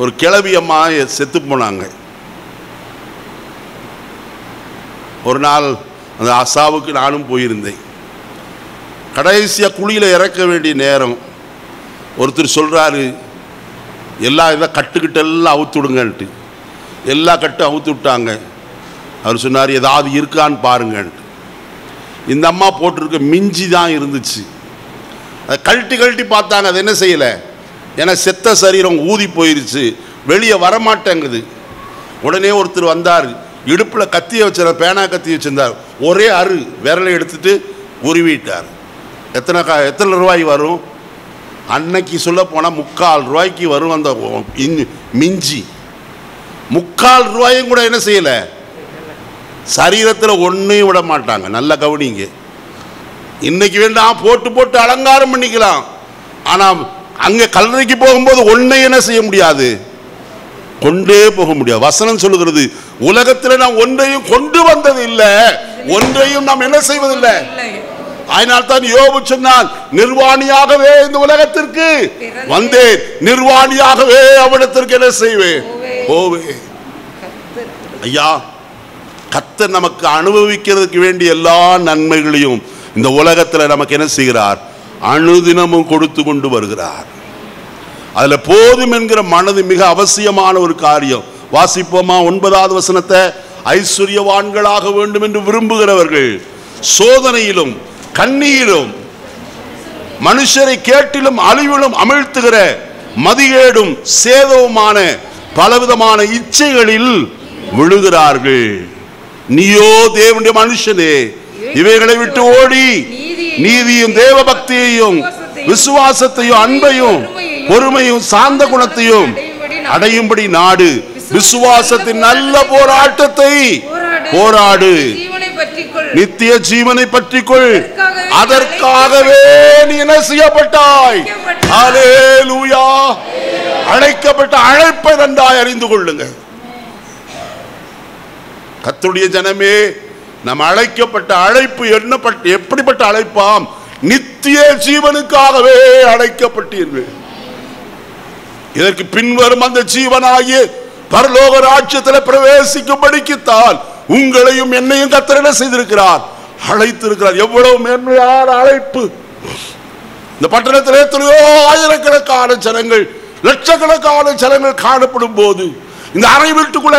ஒரு கிழவி அம்மா செத்து போனாங்க. ஒரு நாள் அந்த அசாவுக்கு நானும் போயிருந்தேன். கடைசியாக குழியில் இறக்க வேண்டிய நேரம். ஒருத்தர் சொல்கிறாரு, எல்லா இதை கட்டுக்கிட்ட எல்லாம் அவுத்து விடுங்கன்ட்டு எல்லா கட்டும் அவுத்து விட்டாங்க. அவர் சொன்னார், ஏதாவது இருக்கான்னு பாருங்கன்ட்டு. இந்த அம்மா போட்டிருக்க மிஞ்சி தான் இருந்துச்சு. அதை கழட்டி கழட்டி பார்த்தாங்க, அது என்ன செய்யலை, ஏன்னா செத்த சரீரம் ஊதி போயிருச்சு, வெளியே வரமாட்டேங்குது. உடனே ஒருத்தர் வந்தார், இடுப்பில் கத்தியை வச்சிருந்தார், பேனா கத்தி வச்சிருந்தார். ஒரே விரலை எடுத்துட்டு உருவிட்டார். எத்தனை ரூபாய் வரும் அன்னைக்கு சொல்ல போனால் 3/4 ரூபாய்க்கு வரும் அந்த மிஞ்சி. 3/4 ரூபாயும் கூட என்ன செய்யலை, சரீரத்தில் ஒன்றையும் விட மாட்டாங்க. நல்லா கவனிங்க. இன்னைக்கு வேண்டாம் போட்டு போட்டு அலங்காரம் பண்ணிக்கலாம், ஆனால் அங்கே கல்லறைக்கு போகும்போது ஒன்றையும் என்ன செய்ய முடியாது, கொண்டே போக முடியாது. வசனம் சொல்லுகிறது, உலகத்தில் நாம் ஒன்றையும் கொண்டு வந்தது இல்லை, ஒன்றையும் நாம் என்ன செய்வதில்லை. அதனால்தான் யோபு சொன்னான், நிர்வாணியாகவே இந்த உலகத்திற்கு வந்தேன், நிர்வாணியாகவே அவனிடத்திற்கு என்ன செய்வேன், போவேன். ஐயா, கர்த்தர் நமக்கு அனுபவிக்கிறதுக்கு வேண்டிய எல்லா நன்மைகளையும் இந்த உலகத்தில் நமக்கு என்ன செய்கிறார், அனுதினமும் கொடுத்து கொண்டு வருகிறார். அதுல போதும் என்கிற மனது மிக அவசியமான ஒரு காரியம். வாசிப்போமா 9வது வசனத்தை. ஐஸ்வர்யவான்களாக வேண்டும் என்று விரும்புகிறவர்கள் சோதனையிலும் கண்ணியிலும் மனுஷரை கேட்டிலும் அழிவிலும் அமிழ்த்துகிற மதிகேடும் சேதவுமான பலவிதமான இச்சைகளில் விழுகிறார்கள். நீயோ தேவனுடைய மனுஷனே, இவைகளை விட்டு ஓடி நீதியும் தேவ பக்தியையும் விசுவாசத்தையும் அன்பையும் பொறுமையும் சாந்த குணத்தையும் அடையும்படி நாடு. விசுவாசத்தின் நல்ல போராட்டத்தை போராடு, நித்திய ஜீவனை பற்றிக்கொள், அதற்காகவே நீ என்ன செய்யப்பட்டாய். ஹல்லேலூயா. அழைக்கப்பட்ட அழைப்பை நன்றாய் அறிந்து கொள்ளுங்க. கர்த்தருடைய ஜனமே, நம் அழைக்கப்பட்ட அழைப்பு எப்படிப்பட்ட அழைப்பாம், நித்திய ஜீவனுக்காகவே அழைக்கப்பட்டீர்கள். இதற்கு பின்வரும் அந்த ஜீவனாகிய பரலோக ராஜ்யத்தில் பிரவேசிக்கும்படிக்குத்தான் உங்களையும் என்னையும் கர்த்தர் என்ன செய்திருக்கிறார், அழைத்திருக்கிறார். எவ்வளவு மேன்மையான அழைப்பு! இந்த பட்டணத்தில் எத்தனையோ ஆயிரக்கணக்கான ஜனங்கள், லட்சக்கணக்கான ஜனங்கள் காணப்படும் போது இந்த அறை வீட்டுக்குள்ள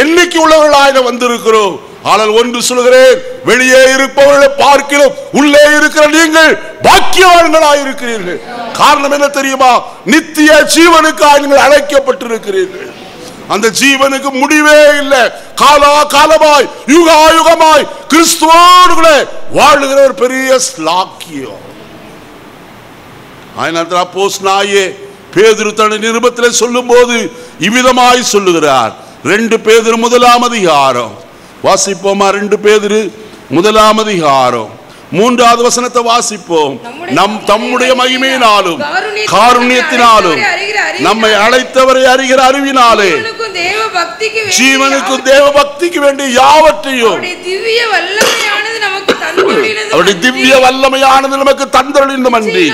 எண்ணிக்கை உள்ளவர்களாக வந்திருக்கிறோம். ஆனால் ஒன்று சொல்கிறேன், வெளியே இருப்பவர்களை பார்க்கிறோம், உள்ளே இருக்கிற நீங்கள் பாக்கியவான்களாக இருக்கிறீர்கள். காரணம் என்ன தெரியுமா? நித்திய ஜீவனுக்காக நீங்கள் அழைக்கப்பட்டிருக்கிறீர்கள். அந்த ஜீவனுக்கு முடிவே இல்லை. காலா காலமாய் யுகாயுகமாய் கிறிஸ்துவோடு வாழுகிற ஒரு பெரிய ஸ்லாக்கியம். அதனால அப்போஸ்தலனாகிய பேதுரு தன் நிருபத்தில் சொல்லும் போது இவ்விதமாய் சொல்லுகிறார். 2 பேதுரு 1ஆம் அதிகாரம் வாசிப்போமா? 2 பேதுரு 1ஆம் அதிகாரம் 3வது வசனத்தை வாசிப்போம். நம் தம்முடைய மகிமையினாலும் காருண்யத்தினாலும் நம்மை அழைத்தவரை அறிகிற அறிவினாலே ஜீவனுக்கும் தேவ பக்திக்கு வேண்டிய யாவற்றையும் அவருடைய திவ்ய வல்லமையானது நமக்கு தந்தருளினும் அன்றி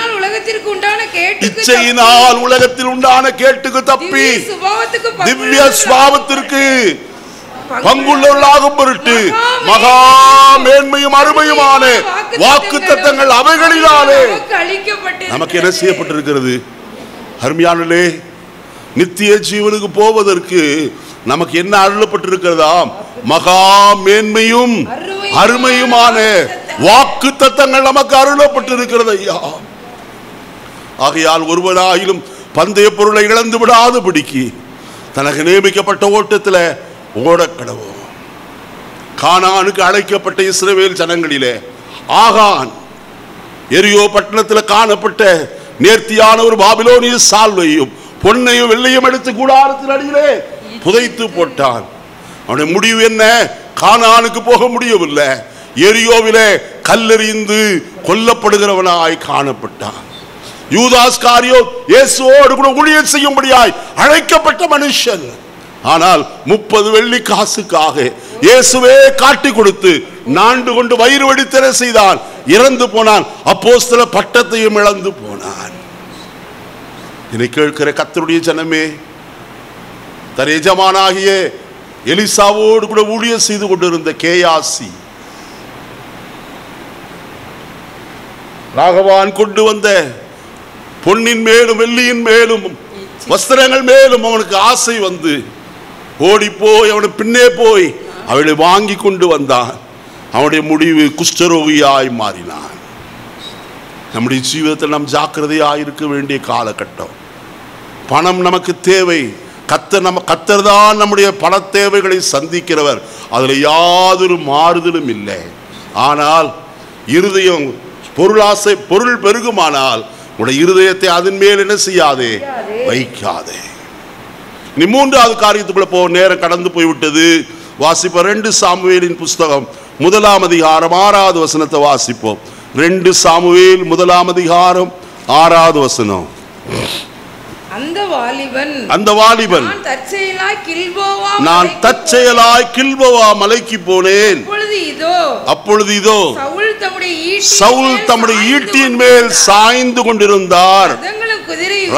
இச்சையினால் உலகத்தில் உண்டான கேட்டுக்கு தப்பி திவ்ய சுபாவத்திற்கு பங்குள்ளவர்களாகும் பொருட்டு மகா மேன்மையும் அருமையுமான வாக்குத்தத்தங்கள் அவைகளினாலே நமக்கு என்ன செய்யப்பட்டிருக்கிறது. அருமையானே, நித்திய ஜீவனுக்கு போவதற்கு நமக்கு என்ன அருளப்பட்டிருக்கிறதாம்? மகா மேன்மையும் அருமையுமான வாக்குத்தத்தங்கள் நமக்கு அருளப்பட்டிருக்கிறது. ஐயா, ஆகையால் ஒருவனாயிலும் பந்தய பொருளை இழந்து விடாதபடிக்கு தனக்கு நியமிக்கப்பட்ட ஓட்டத்தில் ஓடக்கடவும். கானானுக்கு அழைக்கப்பட்ட இஸ்ரவேல் ஜனங்களிலே ஆகான் எரியோ பட்டணத்தில் காணப்பட்ட நேர்த்தியான ஒரு பாபிலோனிய சால்வையும் பொன்னையும் வெள்ளையும் எடுத்து கூடாரத்தின் அடியிலே புதைத்து போட்டான். அவனுடைய முடிவு என்ன? கானானுக்கு போக முடியவில்லை. எரியோவிலே கல்லெறிந்து கொல்லப்படுகிறவனாய் காணப்பட்டான். யூதாஸ் காரியோத் இயேசுவோடு கூட ஊழியம் செய்யும்படியாய் அழைக்கப்பட்ட மனுஷன். ஆனால் 30 வெள்ளி காசுக்காக இயேசுவே காட்டி கொடுத்து நாண்டு கொண்டு வயிறு வெடித்தன செய்தான். இறந்து போனான். அப்போஸ்தல பட்டத்தையும் இழந்து போனான். என்னை கேட்கிற கர்த்தருடைய ஜனமே, தன் எஜமானாகிய எலிசாவோடு கூட ஊழியம் செய்து கொண்டிருந்த கேயாசி ராகவான் கொண்டு வந்த பொன்னின் மேலும் வெள்ளியின் மேலும் வஸ்திரங்கள் மேலும் அவனுக்கு ஆசை வந்து ஓடி போய் அவனை பின்னே போய் அவளை வாங்கி கொண்டு வந்தான். அவனுடைய முடிவு குஷ்டரோகியாய் மாறினான். நம்முடைய ஜீவிதத்தில் நாம் ஜாக்கிரதையாக இருக்க வேண்டிய காலகட்டம். பணம் நமக்கு தேவை. கர்த்தர் தான் நம்முடைய பண தேவைகளை சந்திக்கிறவர். அதில் யாதொரு மாறுதலும் இல்லை. ஆனால் இருதயம் பொருளாசை பொருள் பெருகுமானால் உடைய இருதயத்தை அதன் மேல் என்ன செய்யாதே, வைக்காதே. நீ மூன்றாவது காரியத்துக்குள்ள போ, நேரம் கடந்து போய்விட்டது. வாசிப்போம் 2 சாமுவேலின் புஸ்தகம் 1ஆம் அதிகாரம் 6வது வசனத்தை வாசிப்போம். 2 சாமுவேல் 1ஆம் அதிகாரம் 6வது வசனம். அந்த வாலிபன் நான் தற்செயலாய் கில்போவா மலைக்கு போனேன். அப்பொழுது இதோ சவுல் தம்முடைய ஈட்டியின் மேல் சாய்ந்து கொண்டிருந்தார்.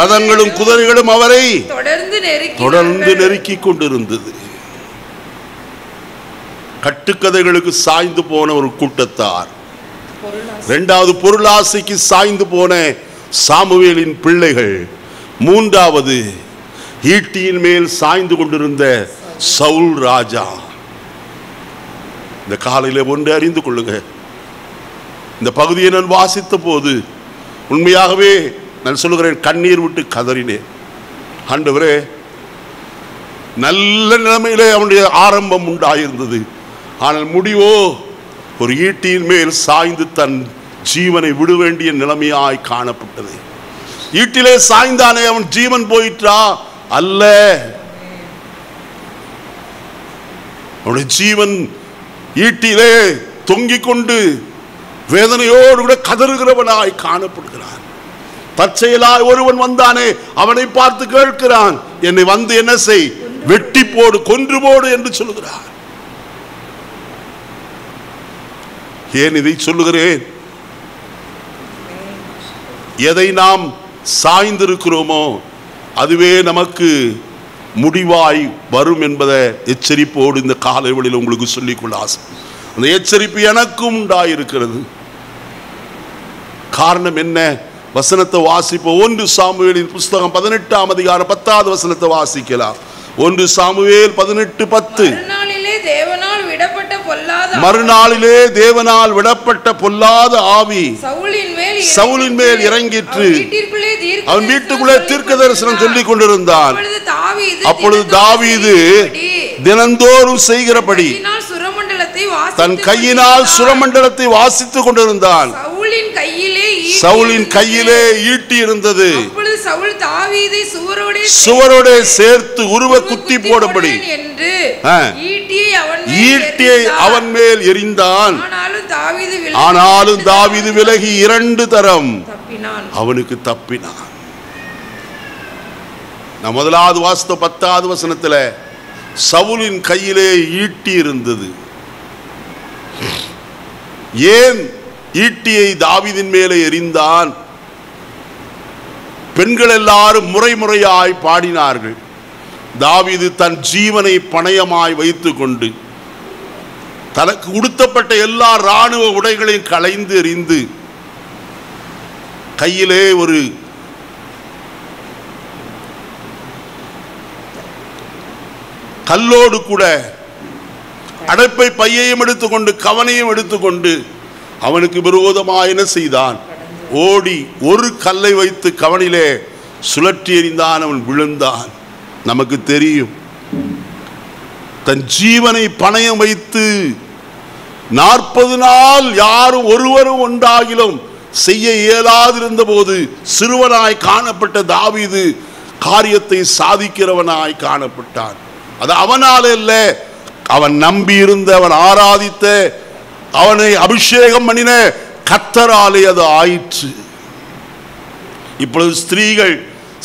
ரதங்களும் குதிரைகளும் அவரை தொடர்ந்து நெருக்கி கொண்டிருந்தது. கட்டுக்கதைகளுக்கு சாய்ந்து போன ஒரு கூட்டத்தார். 2வது பொருளாசைக்கு சாய்ந்து போன சாமுவேலின் பிள்ளைகள். 3வது ஈட்டியின் மேல் சாய்ந்து கொண்டிருந்த சவுல் ராஜா. இந்த காலையில ஒன்று அறிந்து கொள்ளுங்க. இந்த பகுதியை நான் வாசித்த போது உண்மையாகவே நான் சொல்லுகிறேன், கண்ணீர் விட்டு கதறினேன். ஆண்டவரே, நல்ல நிலைமையிலே அவனுடைய ஆரம்பம் உண்டாயிருந்தது. ஆனால் முடிவோ ஒரு ஈட்டியின் மேல் சாய்ந்து தன் ஜீவனை விட வேண்டிய நிலைமையாய் காணப்பட்டது. ஈட்டிலே சாய்ந்தானே அவன் ஜீவன் போயிற்றா? அல்ல, அவனுடைய ஜீவன் ஈட்டிலே தொங்கிக் கொண்டு வேதனையோடு கூட கதறுகிறவனாய் காணப்படுகிறான். தற்செயலாய் ஒருவன் வந்தானே, அவனை பார்த்து கேட்கிறான், என்னை வந்து என்ன செய், வெட்டி போடு, கொன்று போடு என்று சொல்லுகிறான். ஏன் இதை சொல்லுகிறேன்? எதை நாம் சாய்ந்திருக்கிறோமோ அதுவே நமக்கு முடிவாய் வரும் என்பதை எச்சரிப்போடு இந்த காலை வேளையில் உங்களுக்கு சொல்லிக்கொள்ள ஆசை. அந்த எச்சரிப்பு எனக்கும் உண்டாயிருக்கிறது. காரணம் என்ன? வசனத்தை வாசிப்போம். 1 சாமுவேலின் புஸ்தகம் 18ஆம் அதிகாரம் 10வது வசனத்தை வாசிக்கலாம். 1 சாமுவேல் 18:10. மறுநாளிலே தேவனால் விடப்பட்ட பொல்லாத ஆவி சவுலின் மேல் இறங்கிற்று. அவன் வீட்டுக்குள்ளே தீர்க்க தரிசனம் சொல்லிக் கொண்டிருந்தான். அப்பொழுது தாவீது தினந்தோறும் செய்கிறபடி தன் கையினால் சுரமண்டலத்தை வாசித்துக் கொண்டிருந்தான். சவுலின் கையிலே ஈட்டி இருந்தது. சுவரோட சேர்த்து உருவ குத்தி போடும்படி ஈட்டியை அவன் மேல் எறிந்தான். ஆனாலும் தாவீது விலகி 2 தரம் அவனுக்கு தப்பினான். நான் முதலாவது வாசித்த 10வது வசனத்துல சவுலின் கையிலே ஈட்டி இருந்தது. ஏன் ஈட்டியை தாவீதின் மேலே எறிந்தான்? பெண்கள் எல்லாரும் முறையாய் பாடினார்கள். தாவீது தன் ஜீவனை பணயமாய் வைத்துக் கொண்டு தனக்கு உடுத்தப்பட்ட எல்லா இராணுவ உடைகளையும் களைந்து எறிந்து கையிலே ஒரு கல்லோடு கூட அடைப்பை பையையும் எடுத்துக்கொண்டு கவனையும் எடுத்துக்கொண்டு அவனுக்கு விரோதமாக என்ன செய்தான்? ஓடி ஒரு கல்லை வைத்து கவனிலே சுழற்றி எறிந்தான். அவன் விழுந்தான். நமக்கு தெரியும், தன் ஜீவனை பணயம் வைத்து 40 நாள் யாரும் ஒருவரும் ஒன்றாகிலும் செய்ய இயலாதிருந்த போது சிறுவனாய் காணப்பட்ட தாவீது காரியத்தை சாதிக்கிறவனாய் காணப்பட்டான். அது அவனால் அல்ல, அவன் நம்பி இருந்த, அவன் ஆராதித்த, அவனை அபிஷேகம் பண்ணின கர்த்தராலே அது ஆயிற்று. இப்பொழுது ஸ்திரீகள்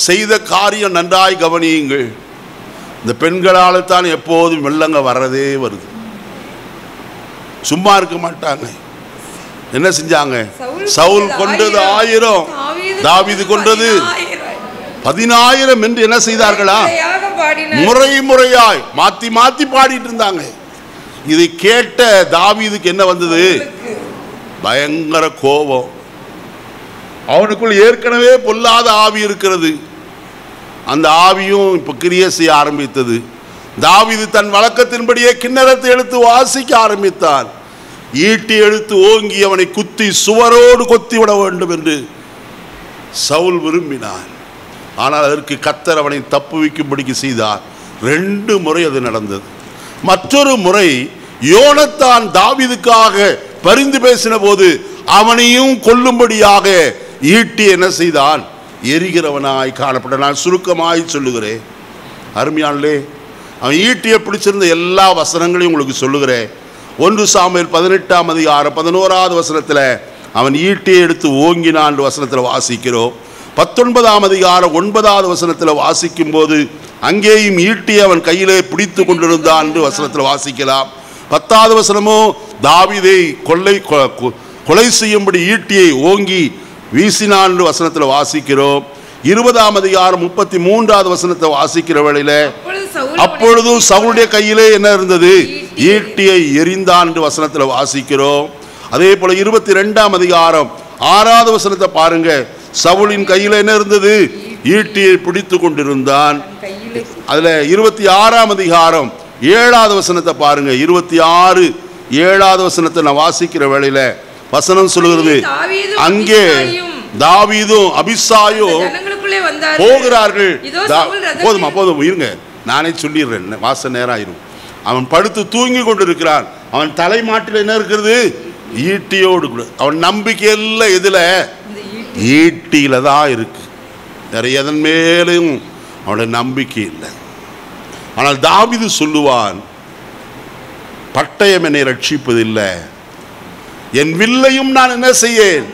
செய்த காரியம் நன்றாய் கவனியுங்கள். இந்த பெண்களால் தான் எப்போதும் வெள்ளங்க வர்றதே வருது. சும்மா இருக்க மாட்டாங்க. என்ன செஞ்சாங்க? சவுல் கொண்டது 1000, தாவீது கொண்டது 10000 என்று என்ன செய்தார்களா? முறையாய் மாத்தி மாத்தி பாடிட்டு இருந்தாங்க. இதை கேட்ட தாவீதுக்கு என்ன வந்தது? பயங்கர கோபம். அவனுக்குள் ஏற்கனவே பொல்லாத ஆவி இருக்கிறது. அந்த ஆவியும் இப்போ கிரியை செய்ய ஆரம்பித்தது. தாவீது தன் வழக்கத்தின்படியே கிண்ணறத்தை எடுத்து வாசிக்க ஆரம்பித்தான். ஈட்டி எடுத்து ஓங்கி அவனை குத்தி சுவரோடு கொத்தி விட வேண்டும் என்று சவுல் விரும்பினான். ஆனால் அதற்கு கர்த்தர் அவனை தப்புவிக்கும்படிக்கு செய்தார். 2 முறை அது நடந்தது. மற்றொரு முறை யோனத்தான் தாவீதுக்காக பரிந்து பேசின போது அவனையும் கொல்லும்படியாக ஈட்டி என்ன செய்தான்? எரிகிறவனாய் காணப்பட்ட. நான் சுருக்கமாய் சொல்லுகிறேன் அருமையானே, அவன் ஈட்டியை பிடிச்சிருந்த எல்லா வசனங்களையும் உங்களுக்கு சொல்லுகிறேன். 1 சாமுவேல் 18ஆம் அதிகாரம் 11வது வசனத்தில் அவன் ஈட்டியை எடுத்து ஓங்கினான் வசனத்தில் வாசிக்கிறோம். 19ஆம் அதிகாரம் 9வது வசனத்தில் வாசிக்கும் போது அங்கேயும் ஈட்டியை அவன் கையிலே பிடித்து கொண்டிருந்தான் என்று வசனத்தில் வாசிக்கலாம். 10வது வசனமோ தாவீதை கொலை செய்யும்படி ஈட்டியை ஓங்கி வீசினான் என்று வசனத்தில் வாசிக்கிறோம். 20ஆம் அதிகாரம் 33வது வசனத்தை வாசிக்கிற வேளையில அப்பொழுதும் சவுலுடைய கையிலே என்ன இருந்தது? ஈட்டியை எறிந்தான் என்று வசனத்தில் வாசிக்கிறோம். அதே போல 22ஆம் அதிகாரம் 6வது வசனத்தை பாருங்க. சவுலின் கையில என்ன இருந்தது? ஈட்டியை பிடித்து கொண்டிருந்தான். அதுல 26ஆம் அதிகாரம் 7வது வசனத்தை பாருங்க. 26 7வது வசனத்தை நான் வாசிக்கிற வேளையில வசனம் சொல்லுகிறது, அங்கே தாவீதும் அபிசாயும் போகிறார்கள். போதுமா போதும் இருங்க, நானே சொல்லிடுறேன், வாச நேரம் ஆயிரும். அவன் படுத்து தூங்கி கொண்டிருக்கிறான். அவன் தலைமாட்டில் என்ன இருக்கிறது? ஈட்டியோடு கூட. அவன் நம்பிக்கை எல்லாம் எதுல? ஈட்டியில தான் இருக்கு. வேற எதன் மேலும் அவனுடைய நம்பிக்கை இல்லை. ஆனால் தாவீது சொல்லுவான், பட்டயம் என்னை ரட்சிப்பதில்லை, என் வில்லையும் நான் என்ன செய்யேன்?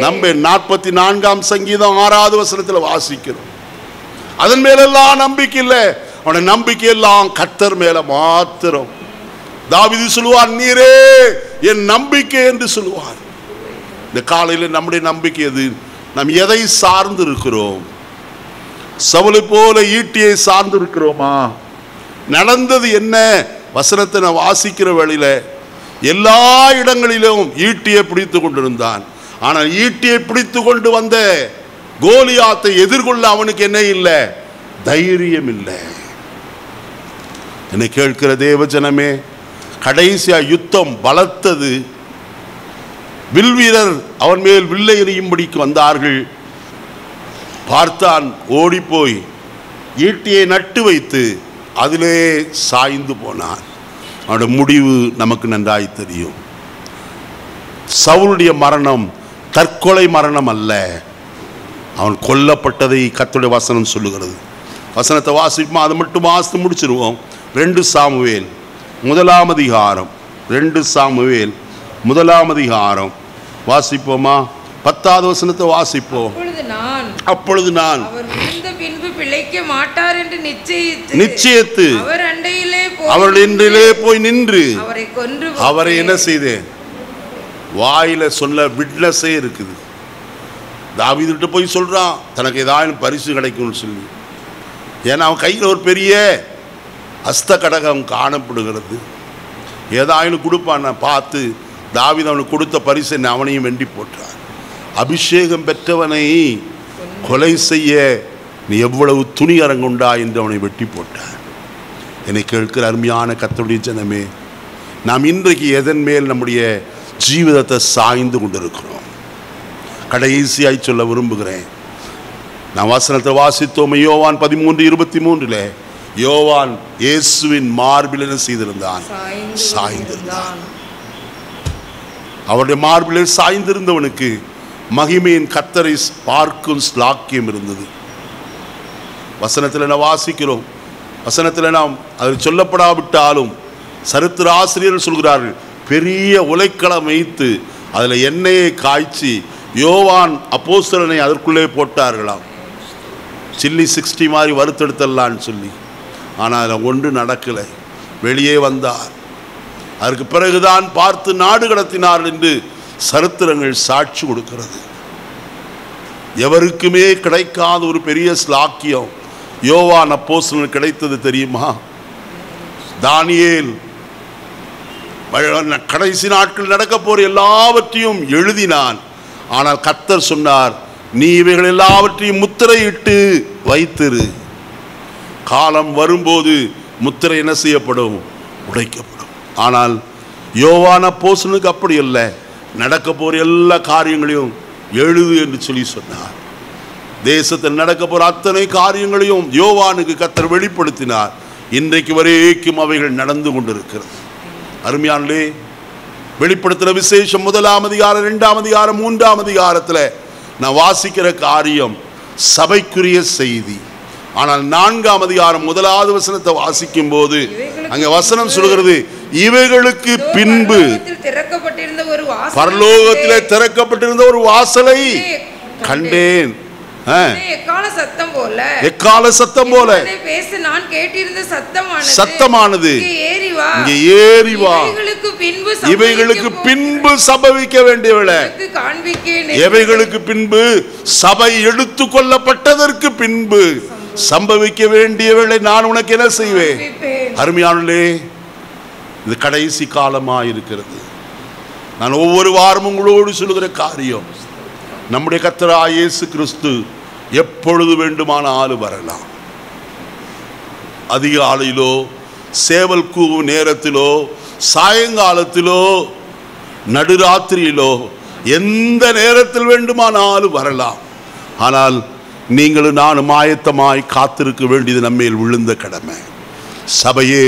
நம்பேன். 44ஆம் சங்கீதம் 6வது வசனத்தில் வாசிக்கிறோம். அதன் மேலெல்லாம் நம்பிக்கை இல்லை. அவனுடைய நம்பிக்கை எல்லாம் கர்த்தர் மேல மாத்திரம். தாவீது சொல்லுவான், நீரே என் நம்பிக்கை என்று சொல்லுவான். இந்த காலையில் நம்முடைய நம்பிக்கை எது? நாம் எதை சார்ந்து இருக்கிறோம்? சவுலை போல ஈட்டியை சார்ந்து இருக்கிறோமா? நடந்தது என்ன? வசனத்தை நான் வாசிக்கிற வேளையில எல்லா இடங்களிலும் ஈட்டியை பிடித்து கொண்டிருந்தான். ஆனால் ஈட்டியை பிடித்து கொண்டு வந்த கோலியாத்தை எதிர்கொள்ள அவனுக்கு என்ன இல்லை? தைரியம் இல்லை. என்னை கேட்கிற தேவ ஜனமே, கடைசியா யுத்தம் பலத்தது. வில்வீரர் அவன் மேல் வில்லை எறியும்படிக்கு வந்தார்கள். பார்த்தான், ஓடி போய் ஈட்டியை நட்டு வைத்து அதிலே சாய்ந்து போனான். அவனுடைய முடிவு நமக்கு நன்றாய் தெரியும். சவுலுடைய மரணம் தற்கொலை மரணம் அல்ல, அவன் கொல்லப்பட்டதை கர்த்தருடைய வசனம் சொல்லுகிறது. வசனத்தை வாசிப்போம், அதை மட்டும் வாசித்து முடிச்சிருவோம். 2 சாமுவேல் 1ஆம் அதிகாரம் 2 சாமுவேல் 1ஆம் அதிகாரம் வாசிப்போமா? 10வது வசனத்தை வாசிப்போம். அப்பொழுது நான் அவர் விழுந்த பின்பு பிழைக்க மாட்டார் என்று நிச்சயித்து அவரிலே போய் நின்று அவரை என்ன செய்தேன்? வாயில சொல்ல விட்னஸே இருக்குது. தாவீதுகிட்ட போய் சொல்றான், தனக்கு ஏதாவது பரிசு கிடைக்கும்னு சொல்லி. ஏன்னா அவன் கையில் ஒரு பெரிய அஸ்த கடகம் காணப்படுகிறது. ஏதாயிலும் கொடுப்பான். நான் பார்த்து தாவீது அவனுக்கு கொடுத்த பரிசை அவனையும் வெண்டி போட்டான். அபிஷேகம் பெற்றவனை கொலை செய்ய நீ எவ்வளவு துணி அரங்குண்டா என்று அவனை வெட்டி போட்டான். என்னை கேட்கிற அருமையான கர்த்தருடைய ஜனமே, நாம் இன்றைக்கு எதன் மேல் நம்முடைய ஜீவிதத்தை சாய்ந்து கொண்டிருக்கிறோம்? கடைசியாய் சொல்ல விரும்புகிறேன். நான் வசனத்தை வாசித்தோம். யோவான் 13:23 யோவான் இயேசுவின் மார்பில் என்ன செய்திருந்தான்? சாய்ந்திருந்தான். அவருடைய மார்பில் சாய்ந்திருந்தவனுக்கு மகிமையின் கர்த்தரை பார்க்கும் ஸ்லாக்கியம் இருந்தது. வசனத்தில் நாம் வாசிக்கிறோம். வசனத்தில் நாம் அது சொல்லப்படாவிட்டாலும் சரித்திர ஆசிரியர்கள் சொல்கிறார்கள், பெரிய உலைக்களம் வைத்து அதில் எண்ணெயை காய்ச்சி யோவான் அப்போஸ்தலனை அதற்குள்ளே போட்டார்களாம். சில்லி 60 மாதிரி வறுத்தெடுத்தலான்னு சொல்லி. ஆனால் அதில் ஒன்று நடக்கலை. வெளியே வந்தார். அதற்கு பிறகுதான் பார்த்து நாடு கடத்தினார் என்று சரித்திரங்கள் சாட்சி கொடுக்கிறது. எவருக்குமே கிடைக்காத ஒரு பெரிய ஸ்லாக்கியம் யோவான் அப்போஸ்தலனுக்கு கிடைத்தது தெரியுமா? தானியேல் கடைசி நாட்கள் நடக்க போற எல்லாவற்றையும் எழுதினான். ஆனால் கர்த்தர் சொன்னார், நீ இவைகள் எல்லாவற்றையும் முத்திரையிட்டு வைத்திரு. காலம் வரும்போது முத்திரை என்ன செய்யப்படும்? உடைக்கப்படும். ஆனால் யோவான் அப்போஸ்தலனுக்கு அப்படி அல்ல. நடக்க போற எல்லா காரியங்களையும் எழுது என்று சொல்லி சொன்னார். தேசத்தில் நடக்க போற அத்தனை காரியங்களையும் யோவானுக்கு கர்த்தர் வெளிப்படுத்தினார். இன்றைக்கு வரைக்கும் அவைகள் நடந்து கொண்டிருக்கிறது. அருமையானே, வெளிப்படுத்துற விசேஷம் 1ஆம் அதிகாரம், 2ஆம் அதிகாரம், 3ஆம் அதிகாரத்தில் நான் வாசிக்கிற காரியம் சபைக்குரிய செய்தி. ஆனால் 4ஆம் அதிகாரம் 1வது வசனத்தை வாசிக்கும் போது அங்க வசனம் சொல்கிறது, இவைகளுக்கு பின்பு பரலோகத்திலே திறக்கப்பட்டிருந்த ஒரு வாசலை கண்டேன். எக்கால சத்தம் போல சத்தமானது இங்கே ஏறி வா, இவைகளுக்கு பின்பு சம்பவிக்க வேண்டியவளை, இவைகளுக்கு பின்பு சபை எடுத்து கொள்ளப்பட்டதற்கு பின்பு சம்பவிக்க வேண்டியவளை நான் உனக்கு என்ன செய்வேன்? அருமையானே, இது கடைசி காலமாயிருக்கிறது. நான் ஒவ்வொரு வாரமும் உங்களோடு சொல்லுகிற காரியம், நம்முடைய கர்த்தராகிய இயேசு கிறிஸ்து எப்பொழுது வேண்டுமானாலும் வரலாம். அதிகாலையிலோ, சேவல் கூவும் நேரத்திலோ, சாயங்காலத்திலோ, நடுராத்திரியிலோ, எந்த நேரத்தில் வேண்டுமானாலும் வரலாம். ஆனால் நீங்களும் நானும் ஆயத்தமாய் காத்திருக்க வேண்டியது நம்மேல் விழுந்த கடமை. சபையே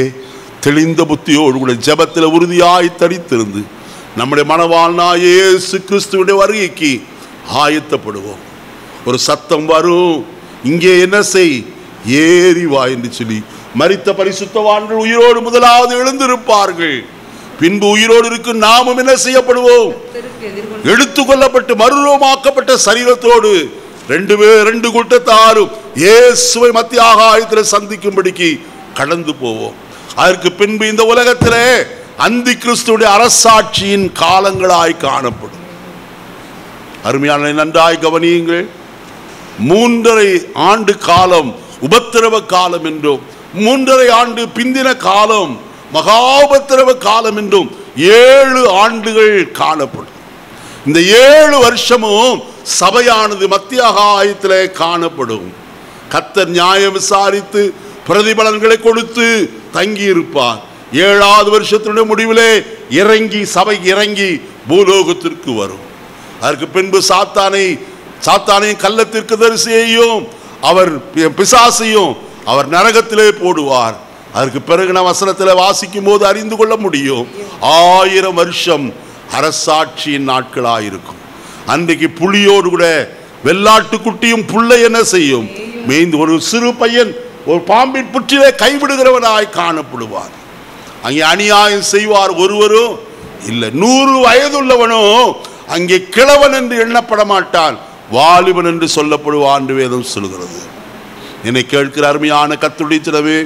தெளிந்த புத்தியோடு கூட ஜெபத்தில் உறுதியாய் தரித்திருந்து நம்முடைய மனவாளனாகிய இயேசு கிறிஸ்துவினுடைய வருகைக்கு ஆயத்தப்படுவோம். ஒரு சத்தம் வரும், இங்கே என்ன செய், ஏறி வா என்று சொல்லி. மரித்த பரிசுத்தவான்கள் உயிரோடு முதலாவது எழுந்திருப்பார்கள். பின்பு உயிரோடு இருக்கும் நாமும் என்ன செய்யப்படுவோம்? எடுத்துக்கொள்ளப்பட்டு மறுரூபமாக்கப்பட்ட சரீரத்தோடு ரெண்டு கூட்டத்தாரும் இயேசுவை மத்திய ஆகாயத்தில் சந்திக்கும்படிக்கு கடந்து போவோம். அதற்கு பின்பு இந்த உலகத்திலே அந்தி கிறிஸ்துடைய அரசாட்சியின் காலங்களாய் காணப்படும். அருமையான நன்றாய் கவனியுங்கள். 3.5 ஆண்டு காலம் உபத்திரவ காலம் என்றும், 3.5 ஆண்டு பிந்தின காலம் மகா உபத்திரவ காலம் என்றும் 7 ஆண்டுகள் காணப்படும். இந்த 7 வருஷமும் சபையானது மத்திய ஆகாயத்திலே காணப்படும். கர்த்தர் நியாயம் விசாரித்து பிரதிபலன்களை கொடுத்து தங்கி இருப்பார். 7வது வருஷத்தினுடைய முடிவிலே சபை இறங்கி பூலோகத்திற்கு வரும். அதற்கு பின்பு சாத்தானையும் கள்ளத்திற்கு தரிசியையும் அவர் பிசாசையும் அவர் நரகத்திலே போடுவார். அதற்கு பிறகு நான் வசனத்தில் வாசிக்கும் போது அறிந்து கொள்ள முடியும், 1000 வருஷம் அரசாட்சியின் நாட்களாயிருக்கும். அன்றைக்கு புலியோடு கூட வெள்ளாட்டு குட்டியும் புல்லை என்ன செய்யும்? மேய்ந்து ஒரு சிறு பையன் ஒரு பாம்பின் புற்றிலே கைவிடுகிறவனாய் காணப்படுவார். அங்கே அநியாயம் செய்வார் ஒருவரும் இல்லை. 100 வயதுள்ளவனும் அங்கே கிழவன் என்று எண்ணப்பட மாட்டான், வாலிபன் என்று சொல்லப்படுவான் என்று வேதம் சொல்கிறது. என்னை கேட்கிற அருமையான கர்த்தருடைய ஜனமே,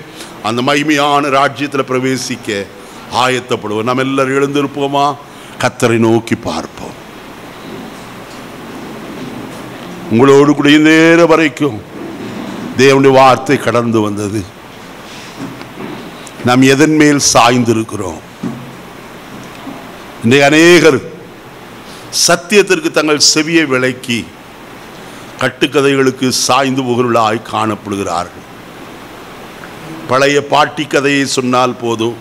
அந்த மகிமையான ராஜ்யத்தில் பிரவேசிக்க ஆயத்தப்படுவோம். நாம் எல்லாரும் எழுந்திருப்போமா? கர்த்தரை நோக்கி பார்ப்போம். உங்களோடு கூட நேரம் வரைக்கும் தேவனுடைய வார்த்தை கடந்து வந்தது. நாம் எதன் மேல் சாய்ந்திருக்கிறோம்? இன்றைய அநேகர் சத்தியத்திற்கு தங்கள் செவியை விலக்கி கட்டுக்கதைகளுக்கு சாய்ந்து புகழாய் காணப்படுகிறார்கள். பழைய பாட்டி கதையை சொன்னால் போதும்,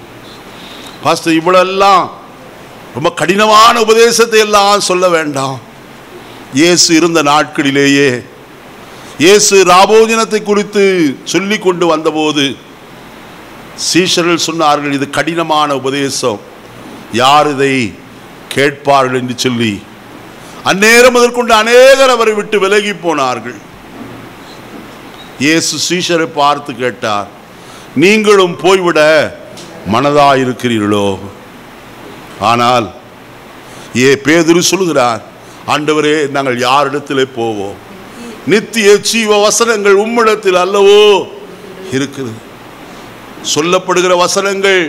பாஸ்டர் இவ்வளெல்லாம் ரொம்ப கடினமான உபதேசத்தை எல்லாம் சொல்ல வேண்டாம். இயேசு இருந்த நாட்களிலேயே இயேசு ராபோஜனத்தை குறித்து சொல்லி கொண்டு வந்தபோது சீஷர்கள் சொன்னார்கள், இது கடினமான உபதேசம், யார் இதை கேட்பார்கள் என்று சொல்லி அந்நேரம் அதற்கொண்டு அநேகர் அவரை விட்டு விலகி போனார்கள். இயேசு சீஷரை பார்த்து கேட்டார், நீங்களும் போய்விட மனதாயிருக்கிறீர்களோ? ஆனால் பேதுரு சொல்லுகிறார், ஆண்டவரே, நாங்கள் யாரிடத்திலே போவோம்? நித்திய ஜீவ வசனங்கள் உம்மிடத்தில் அல்லவோ இருக்கிறது. சொல்லப்படுகிற வசனங்கள்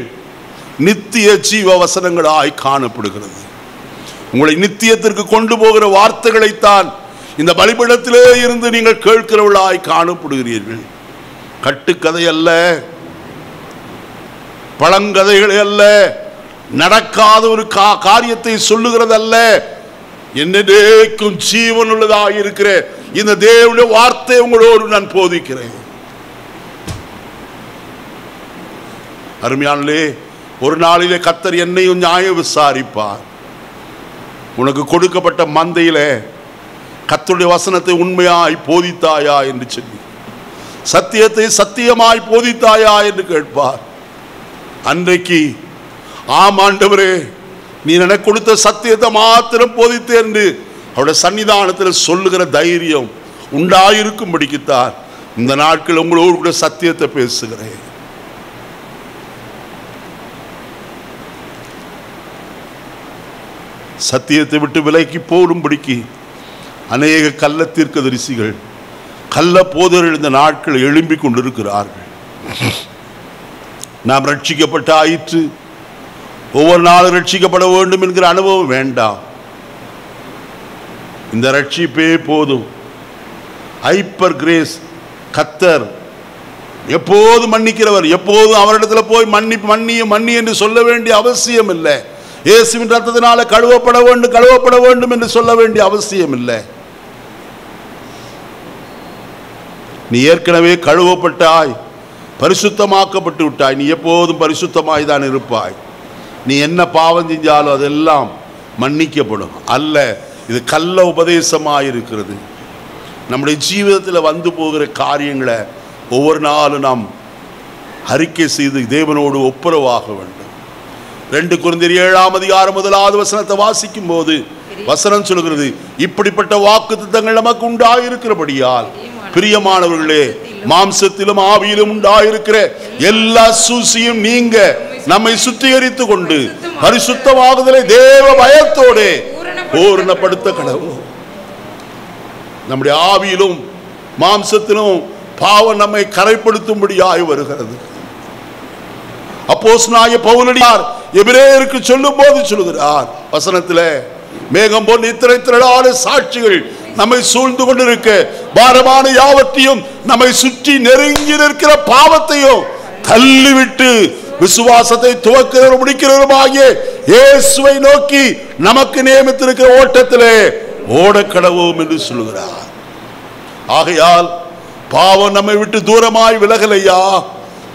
நித்திய ஜீவ வசனங்களாய் காணப்படுகிறது. உங்களை நித்தியத்திற்கு கொண்டு போகிற வார்த்தைகளைத்தான் இந்த பலிபீடத்திலே இருந்து நீங்கள் கேட்கிறவர்களாய் காணப்படுகிறீர்கள். கட்டுக்கதை அல்ல, பழங்கதைகளை அல்ல, நடக்காத ஒரு காரியத்தை சொல்லுகிறது அல்ல, என்னைக்கும் ஜீவன் உள்ளதாக இருக்கிற இந்த தேவனுடைய வார்த்தை உங்களோடு நான் போதிக்கிறேன். அருமையானே, ஒரு நாளிலே கர்த்தர் என்னையும் நியாயம் விசாரிப்பார். உனக்கு கொடுக்கப்பட்ட மந்தையிலே கர்த்தருடைய வசனத்தை உண்மையாய் போதித்தாயா என்று சொல்லி, சத்தியத்தை சத்தியமாய் போதித்தாயா என்று கேட்பார். அன்றைக்கு ஆம் ஆண்டவரே, நீ எனக்கு கொடுத்த சத்தியத்தை மாத்திரம் போதித்தேன் என்று அவருடைய சன்னிதானத்தில் சொல்லுகிற தைரியம் உண்டாயிருக்கும்படிக்குத்தான் இந்த நாட்கள் உங்களோடு கூட சத்தியத்தை பேசுகிறேன். சத்தியத்தை விட்டு விலக்கி போடும்படிக்கு அநேக கள்ள தீர்க்கதரிசிகள், கள்ள போதர்கள் இந்த நாட்கள் எழும்பிக் கொண்டிருக்கிறார்கள். நாம் ரட்சிக்கப்பட்ட ஆயிற்று, ஒவ்வொரு நாளும் ரட்சிக்கப்பட வேண்டும் என்கிற அனுபவம் வேண்டாம். இந்த ரட்சிப்பே போதும். Hyper grace. கர்த்தர் எப்போதும் மன்னிக்கிறவர். எப்போதும் அவரிடத்தில் போய் மன்னி என்று சொல்ல வேண்டிய அவசியம் இல்லை. இயேசுவின் ரத்தத்தினால கழுவப்பட வேண்டும் என்று சொல்ல வேண்டிய அவசியம் இல்லை. நீ ஏற்கனவே கழுவப்பட்டாய், பரிசுத்தமாக்கப்பட்டு விட்டாய். நீ எப்போதும் பரிசுத்தமாய் தான் இருப்பாய். நீ என்ன பாவம் செஞ்சாலும் அதெல்லாம் மன்னிக்கப்படும். அல்ல, இது கள்ள உபதேசமாயிருக்கிறது. நம்முடைய ஜீவிதத்தில் வந்து போகிற காரியங்களை ஒவ்வொரு நாளும் நாம் அறிக்கை செய்து தேவனோடு ஒப்புரவாக வேண்டும். 2 கொரிந்தியர் 7ஆம் அதிகாரம் 1வது வசனத்தை வாசிக்கும் போது வசனம் சொல்கிறது, இப்படிப்பட்ட வாக்குத்தத்தங்கள் நமக்கு உண்டாயிருக்கிறபடியால் பிரியமானவர்களே, மாம்சத்திலும் ஆவியிலும் உண்டாயிருக்கிற எல்லா சூசியும் நீங்க நம்மை சுத்திகரித்து கொண்டு பரிசுத்தமாகுதலை தேவ பயத்தோடு பூரணப்படுத்த கடவுள். நம்முடைய ஆவியிலும் மாம்சத்திலும் பாவம் நம்மை கரைப்படுத்தும்படியாய் வருகிறது. அப்போஸ்தலனாகிய பவுலடியார் எபிரேயருக்கு சொல்லும் போது சொல்கிறார் வசனத்திலே, மேகம் போன்ற இத்தனை திரளான சாட்சிகள் நம்மை சூழ்ந்து கொண்டிருக்க, பாரமான யாவற்றையும் நம்மை சுற்றி நெருங்கி நிற்கிற பாவத்தையும் தள்ளிவிட்டு விசுவாசத்தை துவக்கிறவரும் முடிக்கிறவருமாகிய இயேசுவை நோக்கி நமக்கு நியமித்திருக்கிற ஓட்டத்திலே ஓடக்கடவோம் என்று சொல்லுகிறார். ஆகையால் பாவம் நம்மை விட்டு தூரமாய் விலகலையா,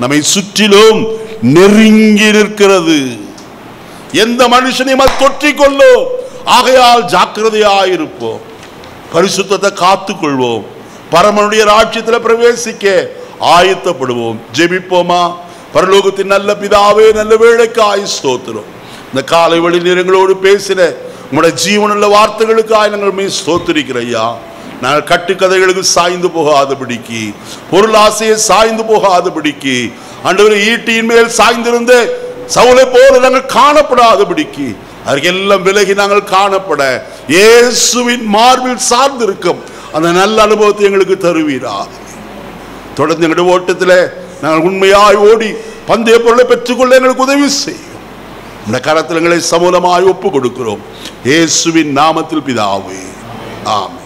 நம்மை சுற்றிலும் நெருங்கி நிற்கிறது. எந்த மனுஷனையும் அது தொற்றிக்கொள்ளும். ஆகையால் ஜாக்கிரதையாயிருப்போம், பரிசுத்தத்தை காத்துக்கொள்வோம், பரமனுடைய ராஜ்யத்தில் பிரவேசிக்க ஆயத்தப்படுவோம். ஜெபிப்போமா? பரலோகத்தின் நல்ல பிதாவே, நல்ல வேளைக்காய் ஸ்தோத்திரம். இந்த காலை வழி நேரங்களோடு பேசின உங்களுடைய ஜீவனுள்ள வார்த்தைகளுக்காய் நாங்கள் ஸ்தோத்திரிக்கிறையா. நாங்கள் கட்டுக்கதைகளுக்கு சாய்ந்து போகாதபடிக்கு, பொருளாசையை சாய்ந்து போகாதபடிக்கு, ஆண்டவரே ஈட்டியின் மேல் சாய்ந்திருந்த சவுலை போல நாங்கள் காணப்படாதபடிக்கு, அதற்கெல்லாம் விலகி நாங்கள் காணப்பட இயேசுவின் மார்பில் சார்ந்திருக்கும் அந்த நல்ல அனுபவத்தை எங்களுக்கு தருவீராக. தொடர்ந்து எங்களுடைய ஓட்டத்தில் நாங்கள் உண்மையாய் ஓடி பந்தய பொருளை பெற்றுக்கொள்ள எங்களுக்கு உதவி செய்யும். இந்த கரத்தில் எங்களை சமூலமாய் ஒப்பு கொடுக்கிறோம். இயேசுவின் நாமத்தில் பிதாவே, ஆமென்.